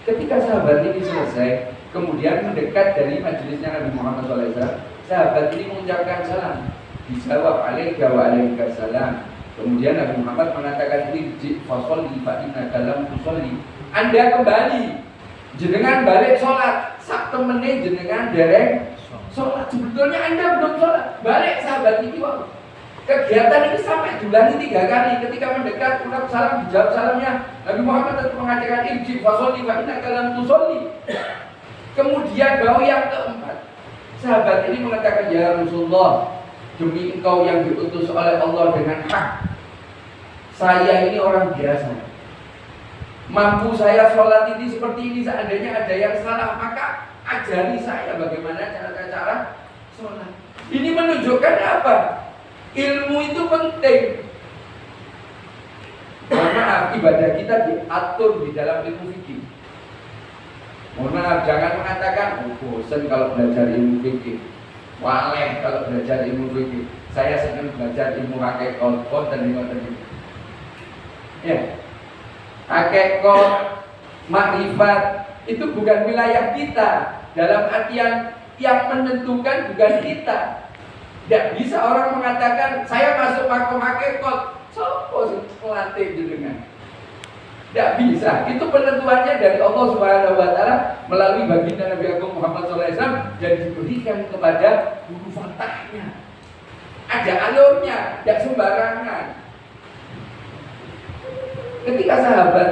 Ketika sahabat ini selesai, kemudian mendekat dari majelisnya Nabi Muhammad SAW, sahabat ini mengucapkan salam. Dijawab alaika wa alaika salam. Kemudian Nabi Muhammad mengatakan irji fasholli fa innaka lam tusolli. Anda kembali, jenengan balik sholat. Sak temene jenengan dereng sholat. Sebetulnya Anda belum sholat. Balik sahabat ini wah. Kegiatan ini sampai diulangi 3 kali. Ketika mendekat, ucap salam, dijawab salamnya. Nabi Muhammad tetap mengatakan irji fasholli fa innaka lam tusolli. Kemudian bau yang keempat, sahabat ini mengatakan, ya Rasulullah, demi engkau yang diutus oleh Allah dengan hak, saya ini orang biasa. Mampu saya sholat ini seperti ini, seandainya ada yang salah, maka ajari saya bagaimana cara-cara sholat. Ini menunjukkan apa? Ilmu itu penting. Mohon maaf, ibadah kita diatur di dalam ilmu fikih. Mohon maaf, jangan mengatakan, oh bosan kalau belajar ilmu fikih, waleh kalau belajar ilmu fikih. Saya senang belajar ilmu hakikat dan ilmu tadi. Ya, hakikat, makrifat itu bukan wilayah kita. Dalam artian yang menentukan bukan kita. Tidak bisa orang mengatakan saya masuk makom hakikat, sopo pelatih jenengan. Tidak bisa. Itu penentuannya dari Allah Subhanahu Wa Taala melalui baginda Nabi Agung Muhammad SAW dan diberikan kepada guru fatahnya. Ada alurnya, tidak sembarangan. Ketika sahabat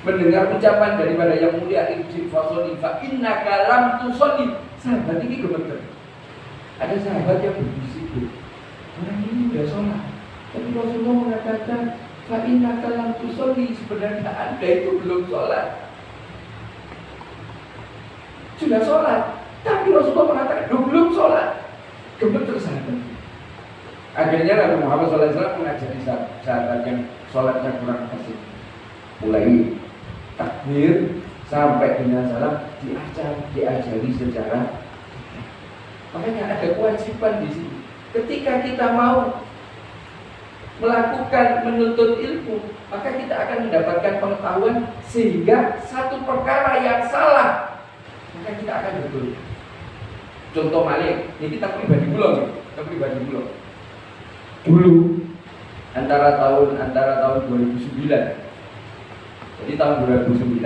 mendengar ucapan daripada yang mulia irji fasholli fa innaka lam tusolli, sahabat ini gemeter. Ada sahabat yang berbisik, orang ini sudah sholat, tapi Rasulullah mengatakan fa innaka lam tusolli, sebenarnya Anda itu belum sholat. Sudah sholat, tapi Rasulullah mengatakan belum sholat. Gemeter sahabat. Akhirnya Nabi Muhammad SAW mengajari sahabat yang sholatnya kurang fasih. Mulai takbir sampai dengan salam diajari secara. Makanya ada kewajiban di sini. Ketika kita mau melakukan menuntut ilmu, maka kita akan mendapatkan pengetahuan sehingga satu perkara yang salah, maka kita akan betul. Contoh malih, ini kita pribadi pulau. Dulu antara tahun 2009. Jadi tahun 2009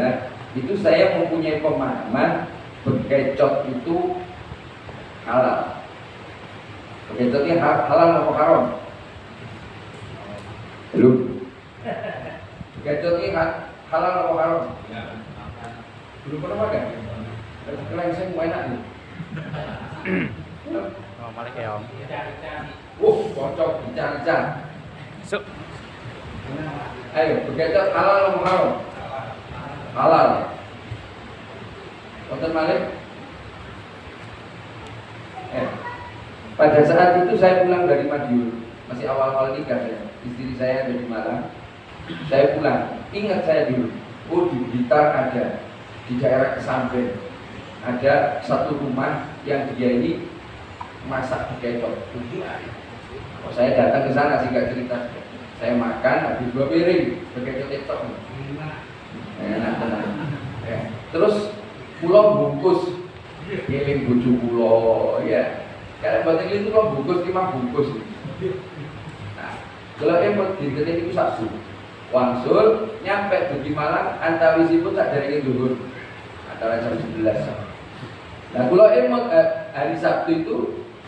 itu saya mempunyai pemahaman bekecot itu halal. Bekecot ini halal atau haram? Belum. Bekecot ini halal atau haram? Belum pernah makan. Kalian saya mau enak nih. Oh, malik ya Om. Cocok bicara. Suk. Ayo, bekecot halal atau haram? Halal. Konten Malik. Pada saat itu saya pulang dari Madiun, masih awal-awal nikah ya. Istri saya ada di Malang. Saya pulang, ingat saya dulu. Oh, di Blitar ada, di daerah Kesamben ada satu rumah yang dia ini masak bekecot. Oh, saya datang ke sana sih, gak cerita. Saya makan habis 2 piring bekecot itu. Enak tenang. Terus pulau bungkus, giling bojo pulau, ya. Karena batik itu pulau bungkus 5 bungkus. Nah, Kalau emot dinten itu Sabtu. Wangsul nyampe dugi Malang antawisipun tak jaringan dhuwur antara jam 11. Nah, kalau emot hari Sabtu itu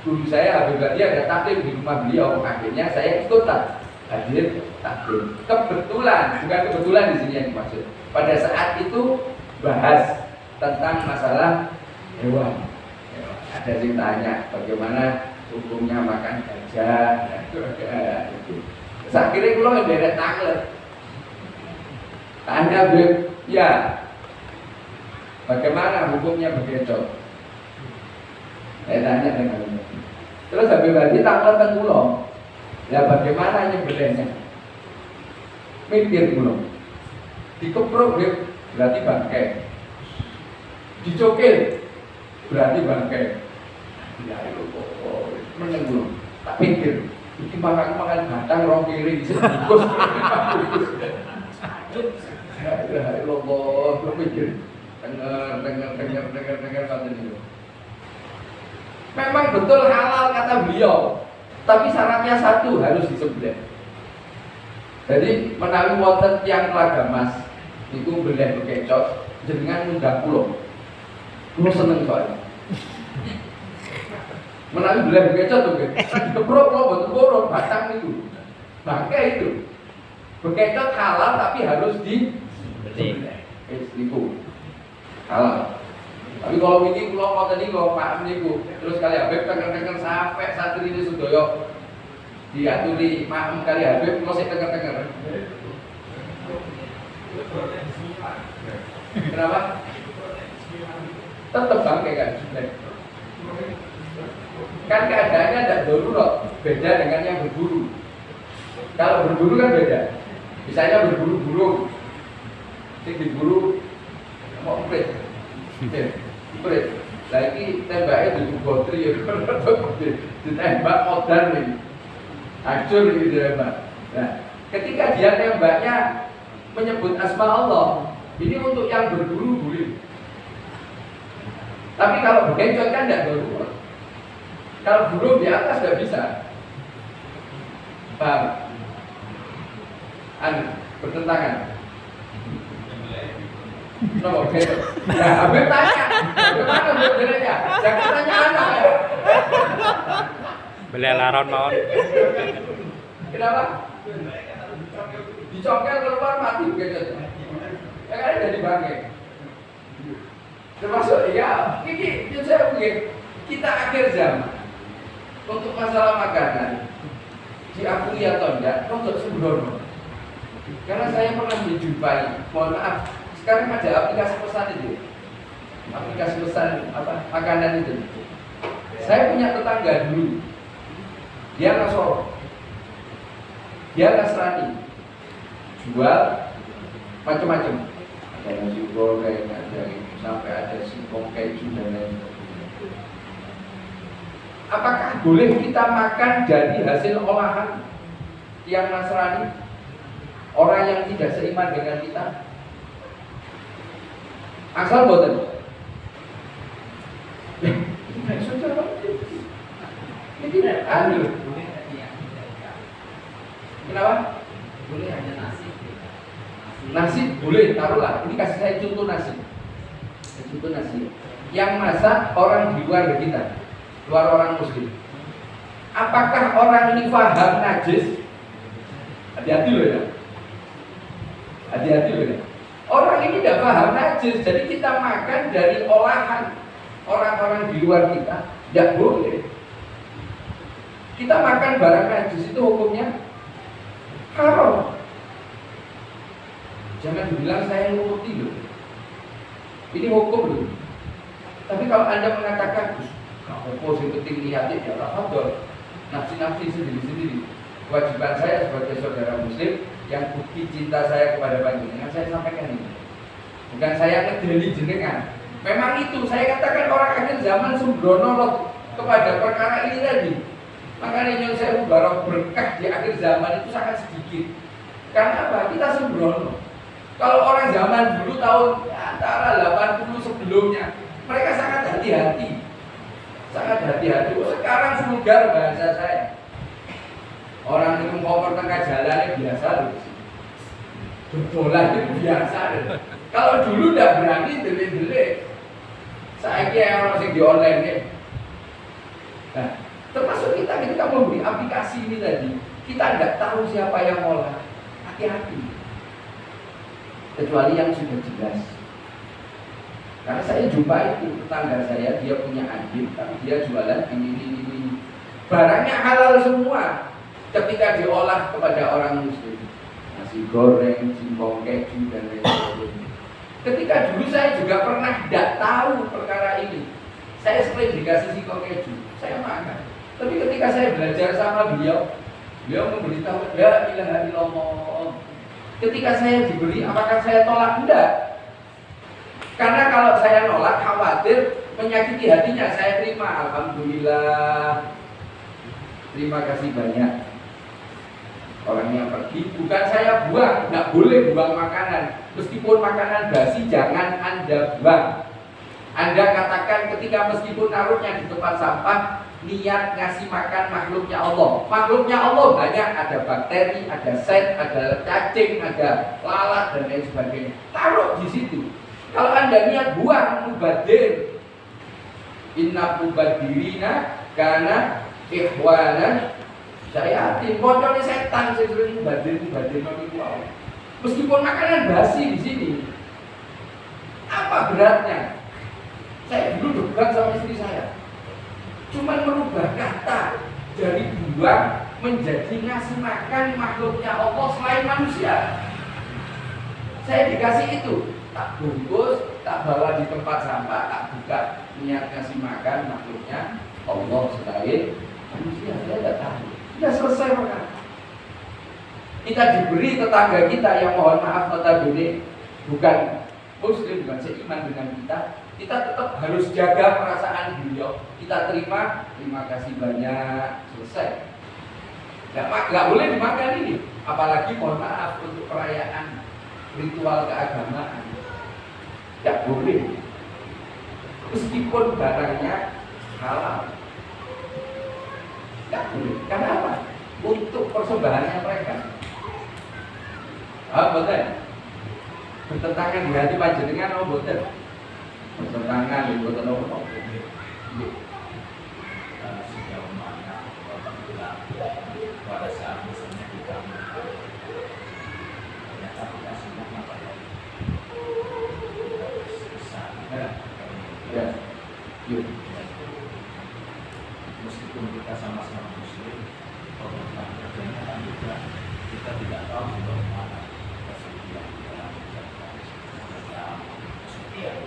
guru saya Habib Badi ada taklim di rumah beliau, akhirnya saya ikutan hadir taklim. Kebetulan, bukan kebetulan di sini yang dimaksud. Pada saat itu bahas tentang masalah hewan. Ada yang tanya bagaimana hukumnya makan gajah. Itu. Saya kira kalau nggak taklim. Tanya Beb, ya, bagaimana hukumnya begitu? Saya tanya dengan ini. Terus Habib Badi takut tentang pulau. Ya bagaimana nyembelihnya? Mikir pulau. Dikeprok Beb, berarti bangkai. Dicokil, berarti bangkai. Ya itu kok meneng pulau. Tak pikir. Iki makan batang rong piring sebungkus. Ya Allah, berpikir dengar kata itu. Memang betul halal kata beliau, tapi syaratnya satu, harus disembelih. Jadi menawi wonten tiyang Tlaga Mas niku beleh bekecot jenengan ngundang kula seneng soalnya. Menawi beleh bekecot tuh kan, dikeprok kula boten purun batang niku. Bangke itu. Bekecot halal tapi harus disembelih. Niku halal. Tapi kalau ini kalau mau tadi kalau Pak niku terus kali Habib tenger-tenger sampai santri ini sedaya diaturi maem kali Habib kalau saya tenger-tenger. Kenapa? Tetap bangke kan? Kan keadaannya tidak darurat, beda dengan yang berburu. Kalau berburu kan beda. Misalnya berburu burung, sing diburu mau emprit, emprit. Lagi tembaknya di gotri, ditembak modern ini, hancur ini ditembak. Nah, ketika dia tembaknya menyebut asma Allah, ini untuk yang berburu boleh. Tapi kalau bekecot kan tidak darurat. Kalau burung di atas tidak bisa. Paham? Bertentangan. Kenapa? Ya, Habib tanya, bagaimana bedanya? Jangan tanya anak ya. Beli laron mawon. Kenapa? Dicongkel keluar mati begitu. Ya kan jadi bangke. Termasuk ya, ini saya begini. Kita akhir zaman untuk masalah makanan diakui atau enggak, untuk sembrono. Karena saya pernah dijumpai, mohon maaf, sekarang ada aplikasi pesan itu, aplikasi pesan apa makanan itu. Saya punya tetangga dulu, dia Nasoro, dia Nasrani, jual macam-macam, ada nasi goreng, ada sampai ada singkong keju dan lain-lain. Apakah boleh kita makan dari hasil olahan yang Nasrani? Orang yang tidak seiman dengan kita? Asal boten. Ini anu. Kenapa? Boleh hanya nasi. Nasi boleh, taruhlah. Ini kasih saya contoh nasi. Contoh nasi. Yang masak orang di luar kita. Luar orang muslim. Apakah orang ini paham najis? Hati-hati loh ya. Hati-hati loh ya. Orang ini tidak paham najis, jadi kita makan dari olahan orang-orang di luar kita, tidak boleh. Kita makan barang najis itu hukumnya haram. Jangan bilang saya nuruti loh. Ini hukum loh. Tapi kalau Anda mengatakan apa sih penting niatnya ya tafadhol. Nafsi-nafsi sendiri-sendiri. Kewajiban saya sebagai saudara muslim yang bukti cinta saya kepada panjenengan saya sampaikan ini. Bukan saya ngedeli jenengan. Memang itu saya katakan orang akhir zaman sembrono kepada perkara ini tadi. Makanya yang saya barang berkah di akhir zaman itu sangat sedikit. Karena apa? Kita sembrono. Kalau orang zaman dulu tahun antara 80 sebelumnya, mereka sangat hati-hati. Sangat hati-hati. Sekarang vulgar bahasa saya. Orang itu ngoper tengah jalan biasa loh. Dodolan itu biasa loh. Kalau dulu udah berani delik-delik. Saya kira orang yang di online ya. Nah, termasuk kita ketika membeli aplikasi ini tadi, kita tidak tahu siapa yang ngolah. Hati-hati. Kecuali yang sudah jelas. Karena saya jumpa itu tetangga saya, dia punya adik, tapi dia jualan ini. Barangnya halal semua. Ketika diolah kepada orang muslim, nasi goreng, singkong keju dan lain-lain. Ketika dulu saya juga pernah tidak tahu perkara ini. Saya sering dikasih singkong keju, saya makan. Tapi ketika saya belajar sama beliau memberitahu la ilaha illallah. Ketika saya diberi, apakah saya tolak? Enggak. Karena kalau saya nolak, khawatir menyakiti hatinya. Saya terima, alhamdulillah. Terima kasih banyak. Orang yang pergi, bukan saya buang, nggak boleh buang makanan. Meskipun makanan basi, jangan Anda buang. Anda katakan ketika meskipun naruhnya di tempat sampah, niat ngasih makan makhluknya Allah. Makhluknya Allah banyak, ada bakteri, ada set, ada cacing, ada lalat dan lain sebagainya. Taruh di situ. Kalau Anda niat buang, mubadir. Inna mubadirina karena ikhwana syariatin. Bocornya setan sering mubadir mati wow. Meskipun makanan basi di sini, apa beratnya? Saya dulu debat sama istri saya. Cuman merubah kata dari buang menjadi ngasih makan makhluknya Allah selain manusia. Saya dikasih itu, tak bungkus, tak bawa di tempat sampah, tak buka, niat ngasih makan makhluknya Allah selain manusia. Saya tidak tahu. Sudah selesai makan. Kita diberi tetangga kita yang mohon maaf notabene bukan muslim, bukan seiman dengan kita tetap harus jaga perasaan beliau. Kita terima kasih banyak, selesai. Nggak boleh dimakan ini. Apalagi mohon maaf untuk perayaan ritual keagamaan. Nggak boleh. Meskipun barangnya halal. Nggak boleh. Karena apa? Untuk persembahannya mereka. Betul. Bertentangan di hati panjenengan, betul. Bertentangan di betul apa? Sejauh mana pada saat misalnya kita ternyata tidak sudah apa Ya. Yuk. Meskipun kita sama-sama muslim, kalau kerjanya kan juga kita tidak tahu sejauh mana kesetiaan dalam menjalankan kesetiaan.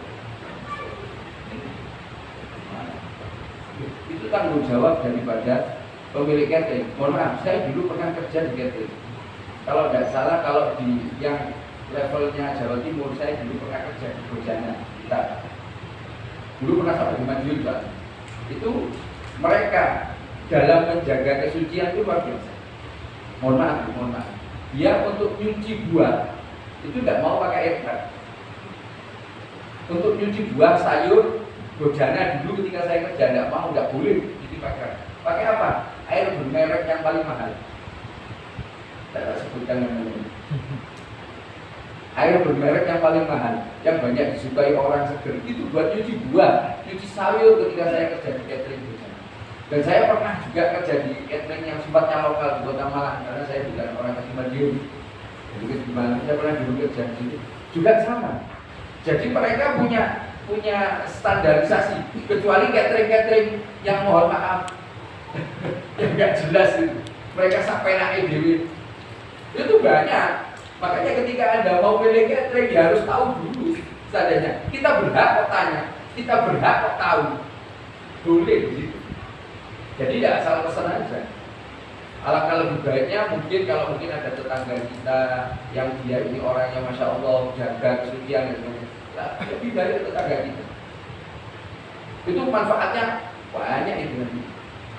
Itu tanggung jawab daripada pemilik catering. Mohon maaf, saya dulu pernah kerja di catering. Kalau tidak salah, kalau di yang levelnya Jawa Timur, saya dulu pernah kerja di Bojana. Kita dulu pernah sampai di Madiun, Pak. Itu mereka dalam menjaga kesucian itu luar biasa. Mohon maaf. Dia untuk nyuci buah itu tidak mau pakai air keras. Untuk nyuci buah sayur Bojana dulu ketika saya kerja nggak boleh dipakai. Pakai apa? Air bermerek yang paling mahal. Saya sebutkan namanya. Air bermerek yang paling mahal, yang banyak disukai orang seger itu buat nyuci buah, nyuci sayur ketika saya kerja di catering Bojana. Dan saya pernah juga kerja di catering yang sifatnya lokal di Kota Malang karena saya bukan orang asli Madiun. Jadi gimana? Saya pernah dulu kerja di situ juga sama. Jadi mereka punya standarisasi, kecuali catering yang mohon maaf yang nggak jelas itu. Mereka sampai naik dewi itu banyak. Makanya ketika Anda mau pilih catering ya harus tahu dulu standarnya. Kita berhak kok tanya, kita berhak kok tahu. Boleh gitu. Jadi tidak asal pesan aja. Alangkah lebih baiknya kalau mungkin ada tetangga kita yang dia ini orang yang masya Allah jaga kesucian dan lebih dari tetangga kita. Itu manfaatnya banyak itu nanti.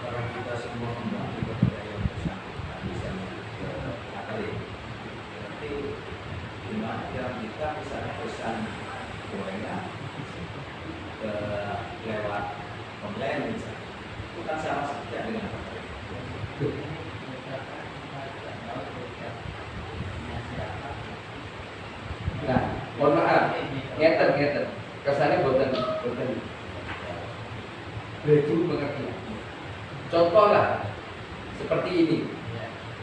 Karena kita semua membantu kepada yang bersangkutan misalnya berarti dimana kita misalnya pesan gorengan lewat online misalnya itu kan sama saja dengan Nah, mohon maaf, ngeten. Kesannya boten baju pengertian. Contoh lah, seperti ini.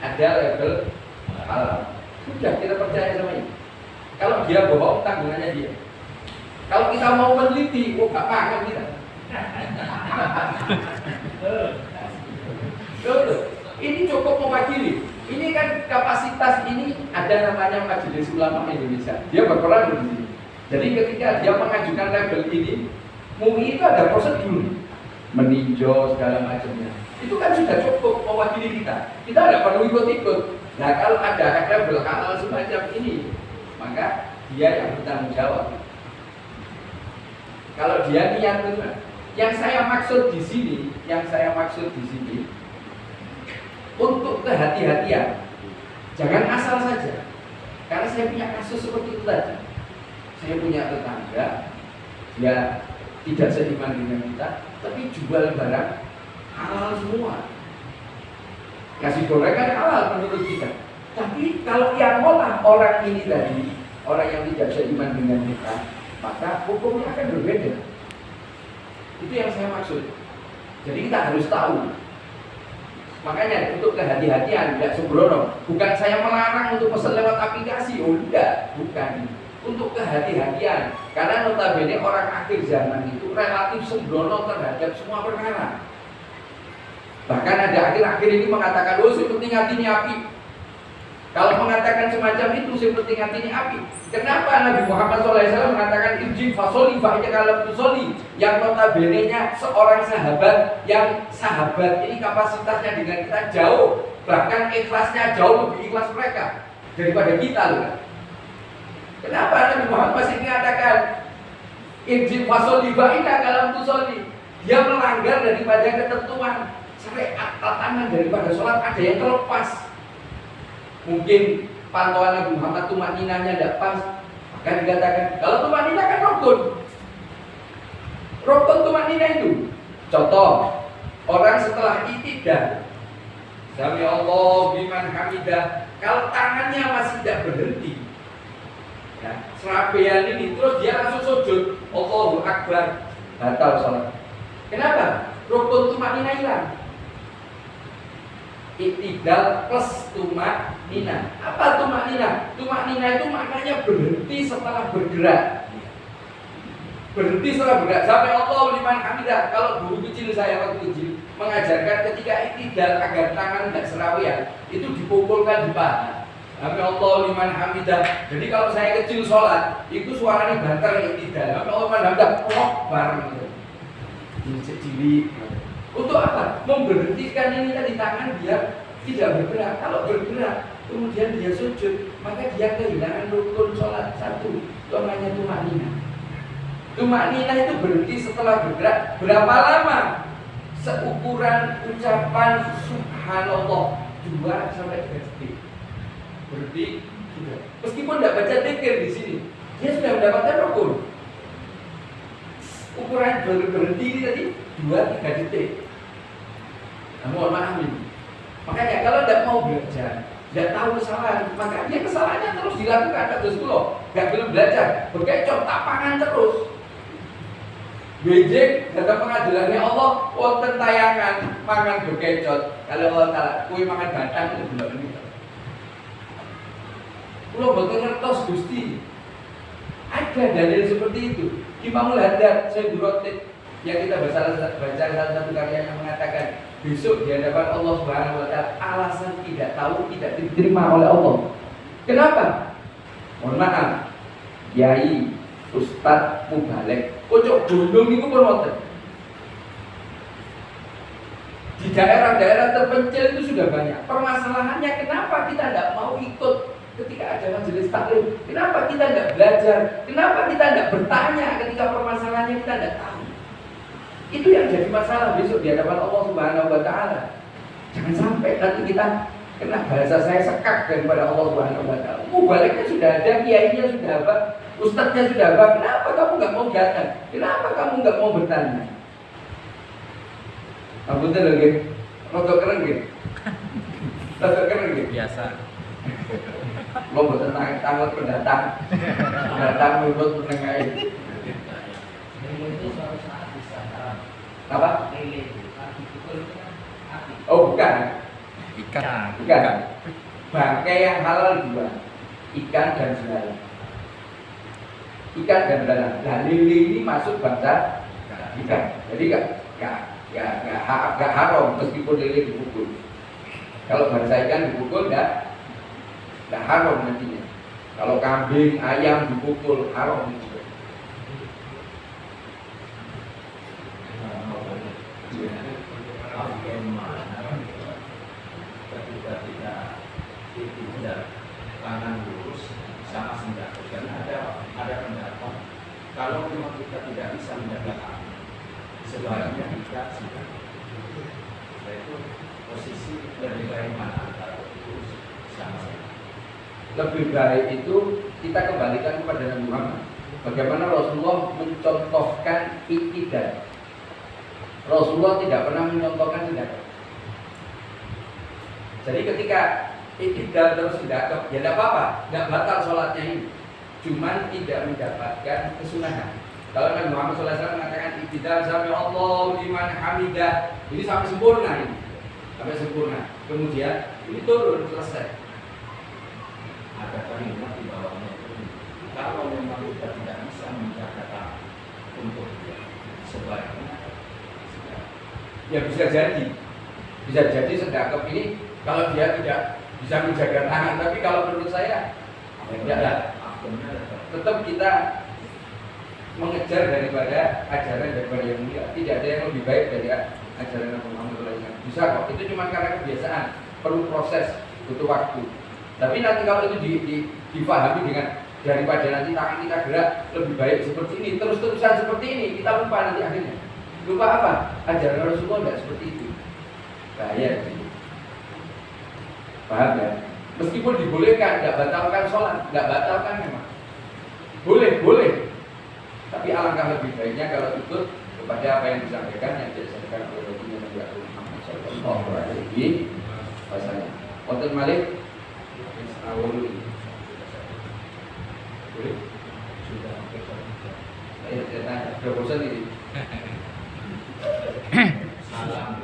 Ada label halal. Sudah kita percaya sama ini. Kalau dia bohong, tanggungannya dia. Kalau kita mau meneliti, gak paham kita. Ini cukup mewakili. Ini kan kapasitas ini ada namanya Majelis Ulama Indonesia. Dia berperan di sini. Jadi ketika dia mengajukan label ini, MUI itu ada prosedur meninjau segala macamnya. Itu kan sudah cukup mewakili kita. Kita tidak perlu ikut-ikut. Nah kalau ada label halal semacam ini, maka dia yang bertanggung jawab. Kalau dia niat benar. Yang saya maksud di sini, untuk kehati-hatian. Jangan asal saja. Karena saya punya kasus seperti itu tadi. Saya punya tetangga, dia tidak seiman dengan kita, tapi jual barang halal semua. Nasi goreng kan halal menurut kita. Tapi kalau yang ngolah orang ini tadi, orang yang tidak seiman dengan kita, maka hukumnya akan berbeda. Itu yang saya maksud. Jadi kita harus tahu. Makanya untuk kehati-hatian, tidak sembrono. Bukan saya melarang untuk pesan lewat aplikasi, enggak, bukan. Untuk kehati-hatian, karena notabene orang akhir zaman itu relatif sembrono terhadap semua perkara. Bahkan ada akhir-akhir ini mengatakan, oh seperti ngatini api. Kalau mengatakan semacam itu seperti ngatini api, kenapa Nabi Muhammad SAW mengatakan irji fasoli fa'idya kalam tusoli, yang notabene-nya seorang sahabat, yang sahabat ini kapasitasnya dengan kita jauh, bahkan ikhlasnya jauh lebih ikhlas mereka daripada kita loh. Kenapa Nabi Muhammad masih mengatakan irji fasoli fa'idya kalam tusoli? Dia melanggar daripada ketentuan syariat, tatanan daripada sholat, ada yang terlepas. Mungkin pantauan Nabi Muhammad tumaninahnya tidak pas, maka dikatakan kalau tumaninah kan rukun tumaninah itu. Contoh, orang setelah i'tidal, sami Allah biman hamidah, kalau tangannya masih tidak berhenti, ya, serabean ini terus dia langsung sujud, Allahu Akbar, batal sholat. Kenapa? Rukun tumaninah hilang. I'tidal plus tumakninah. Apa tumakninah? Tumakninah itu maknanya berhenti setelah bergerak. Berhenti setelah bergerak. Sampai Allah liman hamidah. Kalau guru kecil saya waktu kecil mengajarkan ketika i'tidal agar tangan tidak serawian, itu dipukulkan di paha. Sampai Allah liman hamidah. Jadi kalau saya kecil sholat, itu suaranya banter i'tidal. Sampai Allah liman hamidah, bareng gitu. Cilik. Untuk apa? Memberhentikan ini tadi tangan biar tidak bergerak. Kalau bergerak, kemudian dia sujud, maka dia kehilangan rukun sholat satu. Itu namanya tumakninah. Tumakninah itu berhenti setelah bergerak. Berapa lama? Seukuran ucapan subhanallah 2 sampai 3 detik. Berhenti sudah. Meskipun tidak baca dzikir di sini, dia sudah mendapatkan rukun. Ukuran berhenti ini tadi 2-3 detik. Nah, mohon maaf ini. Makanya kalau tidak mau belajar, tidak tahu kesalahan, maka dia kesalahannya terus dilakukan. Terus pulau, nggak belum belajar, berkecot tapangan terus. Bejek datang pengadilannya Allah, wonten tayangan mangan berkecot. Kalau Allah Taala, kue makan batang itu belum ini. Pulau betul ngertos Gusti. Ada dalil seperti itu. Imamul Haddad, saya Burotit, yang kita baca salah satu karya yang mengatakan besok di hadapan Allah Subhanahu wa Ta'ala alasan tidak tahu tidak diterima oleh Allah. Kenapa? Mohon maaf, Yai, Ustadz, Mubalek, kocok gunung itu pun wonten. Di daerah-daerah terpencil itu sudah banyak. Permasalahannya kenapa kita tidak mau ikut ketika ada majelis taklim? Kenapa kita tidak belajar? Kenapa kita tidak bertanya ketika permasalahannya kita tidak tahu? Itu yang jadi masalah besok di hadapan Allah Subhanahu wa Ta'ala. Jangan sampai nanti kita kena bahasa saya sekak daripada Allah Subhanahu wa Ta'ala. Mubaliknya sudah ada, kiainya sudah apa, ustadznya sudah apa. Kenapa kamu nggak mau datang? Kenapa kamu nggak mau bertanya? Betul lagi, rotok keren gitu. Rotok keren gitu. Biasa. Lo buat tanggal pendatang menurut menengah. Lele itu suatu saat bisa Apa? lele itu kan dipukul itu kan api. Oh bukan, Ikan. bukan. Bangkai yang halal dua, ikan dan belalang. Ikan dan belalang. Nah lele ini masuk bangsa ikan. Jadi nggak haram meskipun lele dipukul. Kalau bangsa ikan dipukul nggak haram nantinya. Kalau kambing, ayam dipukul haram juga. Ketika kita dikejar tangan lurus sama senjata, karena ada pendapat kalau memang kita tidak bisa menjaga tangan, sebaiknya kita senjata. Yaitu posisi lebih baik mana antara lurus sama senjata. Lebih baik itu kita kembalikan kepada Nabi Muhammad. Bagaimana Rasulullah mencontohkan iktidal. Rasulullah tidak pernah mencontohkan tindakan. Jadi ketika iktidal terus tidak, ya tidak apa-apa, tidak batal sholatnya ini. Cuman tidak mendapatkan kesunahan. Kalau Nabi Muhammad SAW mengatakan iktidal sampai Allah liman hamidah, ini sampai sempurna ini, sampai sempurna. Kemudian ini turun selesai. Ada kalimat di bawahnya itu, kalau memang kita tidak bisa menjaga tangan untuk dia, sebaiknya Ya bisa jadi sedekap ini kalau dia tidak bisa menjaga tangan, tapi kalau menurut saya tidak lah. Tetap kita mengejar daripada ajaran daripada yang mulia. Tidak ada yang lebih baik dari ajaran Nabi Muhammad SAW. Bisa kok. Itu cuma karena kebiasaan, perlu proses, butuh waktu. Tapi nanti kalau itu difahami dengan daripada nanti tangan kita gerak lebih baik seperti ini, terus-terusan seperti ini, kita lupa nanti akhirnya. Lupa apa? Ajaran Rasulullah tidak seperti itu. Bahaya gitu. Paham ya? Meskipun dibolehkan, tidak batalkan sholat, tidak batalkan memang. Boleh. Tapi alangkah lebih baiknya kalau ikut kepada apa yang disampaikan yang disampaikan oleh Nabi Muhammad SAW. Untuk Malik, boleh? sudah Saya tanya, sudah bosan ini? salam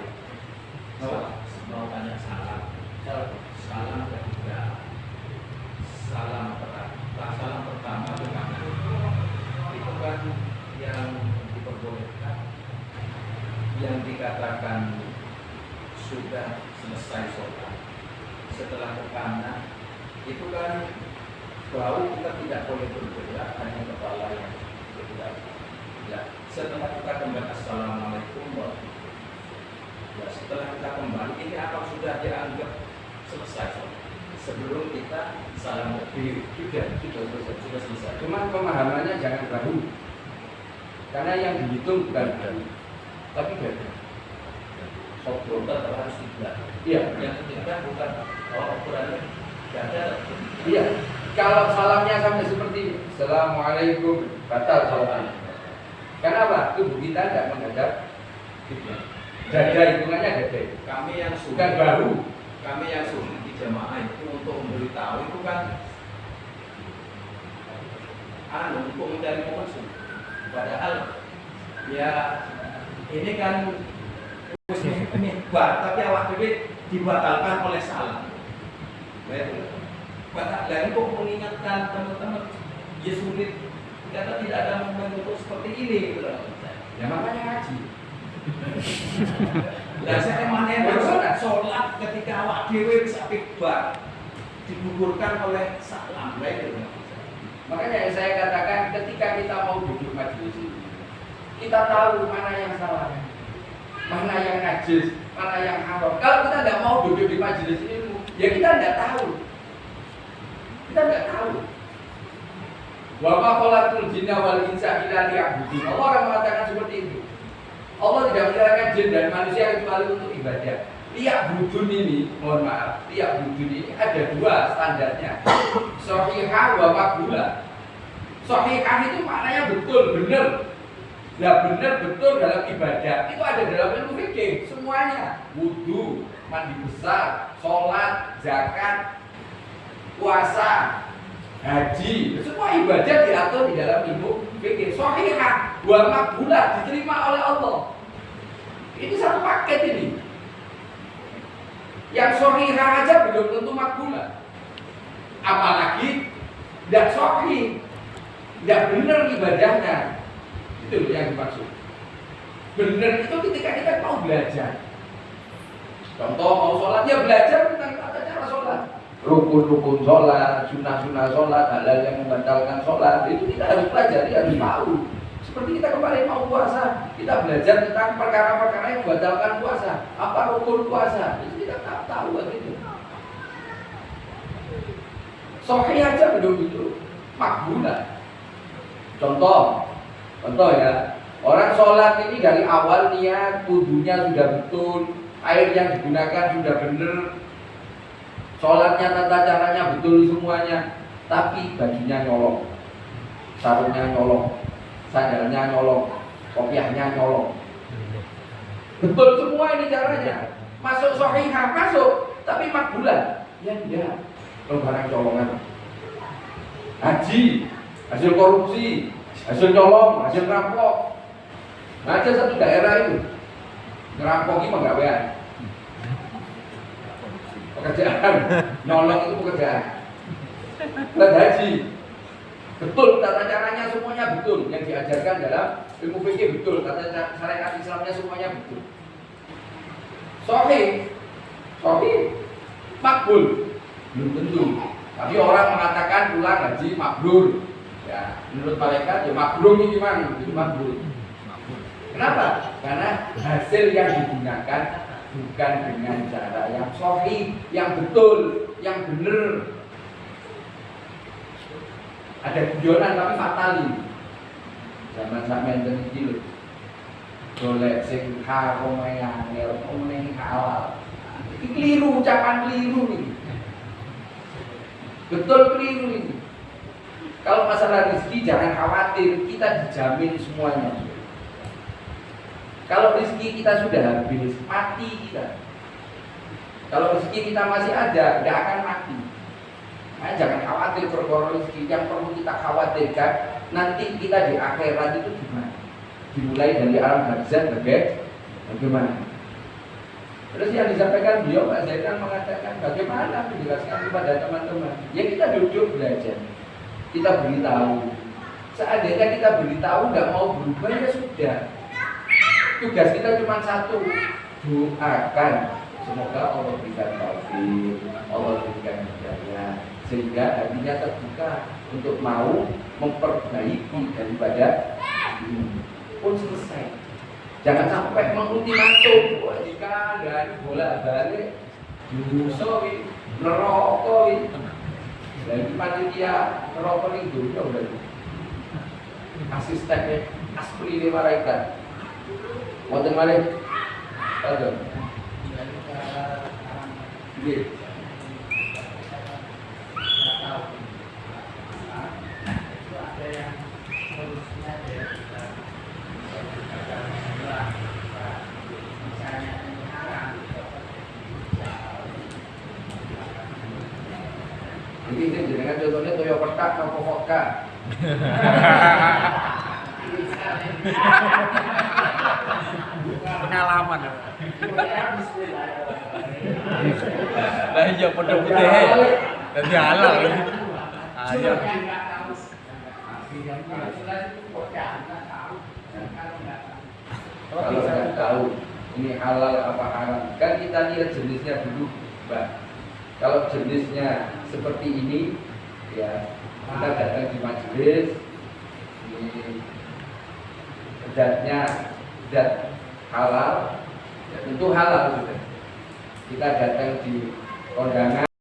mau tanya salam ketika salam pertama dengan itu kan yang diperbolehkan, yang dikatakan sudah selesai sholat setelah ke kanan itu kan bau kita tidak boleh bergerak, hanya kepala yang bergerak. Ya, setelah kita kembali assalamualaikum warahmatullahi wabarakatuh. Ya, setelah kita kembali ini apa sudah dianggap selesai sebelum kita salam sudah selesai. Cuma pemahamannya jangan baru. Karena yang dihitung bukan baru, tapi gada. Sobro tetap harus tidak. Iya. Yang ketiga bukan ukurannya gada. Iya. Kalau salamnya sampai seperti ini, assalamualaikum, batal salamnya. Kenapa? Tubuh kita tidak menghadap kiblat. Dada hitungannya dada. Kami yang Bukan baru. Kami yang sulit di jamaah itu untuk memberitahu itu kan untuk mencari momen. Padahal ya ini kan mihbar, tapi awak dewe dibatalkan oleh salam. Padahal untuk mengingatkan teman-teman ya sulit, karena tidak ada momen untuk seperti ini gitu loh. Ya makanya ngaji. Lah saya mana sholat ketika awak dewe bisa mihbar digugurkan oleh salam gitu. Makanya yang saya katakan ketika kita mau duduk majelis ini, kita tahu mana yang salah, mana yang najis, mana yang haram. Kalau kita tidak mau duduk di majelis ilmu, ya kita tidak tahu. Kita tidak tahu. Wa ma khalaqtul jinna wal insa illa liya'budun. Allah orang mengatakan seperti itu. Allah tidak menciptakan jin dan manusia kecuali untuk ibadah. Liya'budun ini, mohon maaf, liya'budun ini ada dua standarnya. Shahihah wa maqbulah. Shahihah itu maknanya betul, benar. Nah benar betul dalam ibadah itu ada dalam ilmu fikih semuanya, wudu, mandi besar, sholat, zakat. puasa, haji, semua ibadah diatur di dalam ilmu fikih. Shahihah wa maqbulah, diterima oleh Allah. Ini satu paket ini. Yang shahihah aja belum tentu maqbulah. Apalagi tidak sahih, tidak benar ibadahnya. Itu yang dimaksud. Benar itu ketika kita mau belajar. Contoh mau sholat, ya belajar tentang tata cara sholat, rukun-rukun sholat, sunnah-sunnah sholat, hal-hal yang membatalkan sholat, itu kita harus pelajari, harus tahu. Seperti kita kemarin mau puasa, kita belajar tentang perkara-perkara yang membatalkan puasa, apa rukun puasa, itu kita tahu gitu. Sahih aja belum itu makbulah. Contoh ya, orang sholat ini dari awal niat wudunya sudah betul, air yang digunakan sudah benar, sholatnya tata caranya betul semuanya, tapi bajunya nyolong, sarungnya nyolong, sandalnya nyolong, kopiahnya nyolong, betul semua ini caranya, masuk sahihah masuk, tapi makbulah ya enggak. Barang colongan, haji, hasil korupsi, hasil nyolong, hasil rampok. Ada satu daerah itu ngerampoki pegawaian, pekerjaan, nyolong itu pekerjaan. Lihat haji, betul tata caranya semuanya betul, yang diajarkan dalam ilmu fikih betul, tata syariat Islamnya semuanya betul. Sahih, makbul. Belum tentu, tapi orang mengatakan pulang haji mabrur. Ya, menurut malaikat ya mabrur ini gimana? Itu mabrur. Kenapa? Karena hasil yang digunakan bukan dengan cara yang sahih, yang betul, yang benar. Ada guyonan tapi fatali. Zaman sampean iki lho. Golek sing haram yang ngene halal. Iki keliru, ucapan keliru nih. Betul keliru ini. Kalau masalah rezeki jangan khawatir, kita dijamin semuanya. Kalau rezeki kita sudah habis, mati kita. Kalau rezeki kita masih ada, tidak akan mati. Nah, jangan khawatir perkara rezeki. Yang perlu kita khawatirkan nanti kita di akhirat itu gimana? Dimulai dari alam barzakh bagaimana? Terus yang disampaikan beliau Pak Zaidan mengatakan bagaimana menjelaskan kepada teman-teman. Ya kita duduk belajar, kita beritahu. Seandainya kita beritahu nggak mau berubah ya sudah. Tugas kita cuma satu, doakan. Semoga Allah berikan taufik, Allah berikan hidayah, sehingga hatinya terbuka untuk mau memperbaiki daripada ini. Pun selesai. Jangan sampai mengultimatum, wah jika dari bola balik, nyusuhi, nerokoi, lagi panitia nerokoi itu udah asistennya aspri ini malaikat. Mau terbalik, ada. Gitu. Jadi ini jenengan contohnya toyo petak atau vodka. Pengalaman. Lah iya padha putih. Dadi halal. Ayo. Kalau nggak tahu ini halal apa haram, kan kita lihat jenisnya dulu, Mbak. Kalau jenisnya seperti ini, ya kita datang di majelis, ini zatnya zat halal, ya tentu halal sudah. Kita datang di kondangan.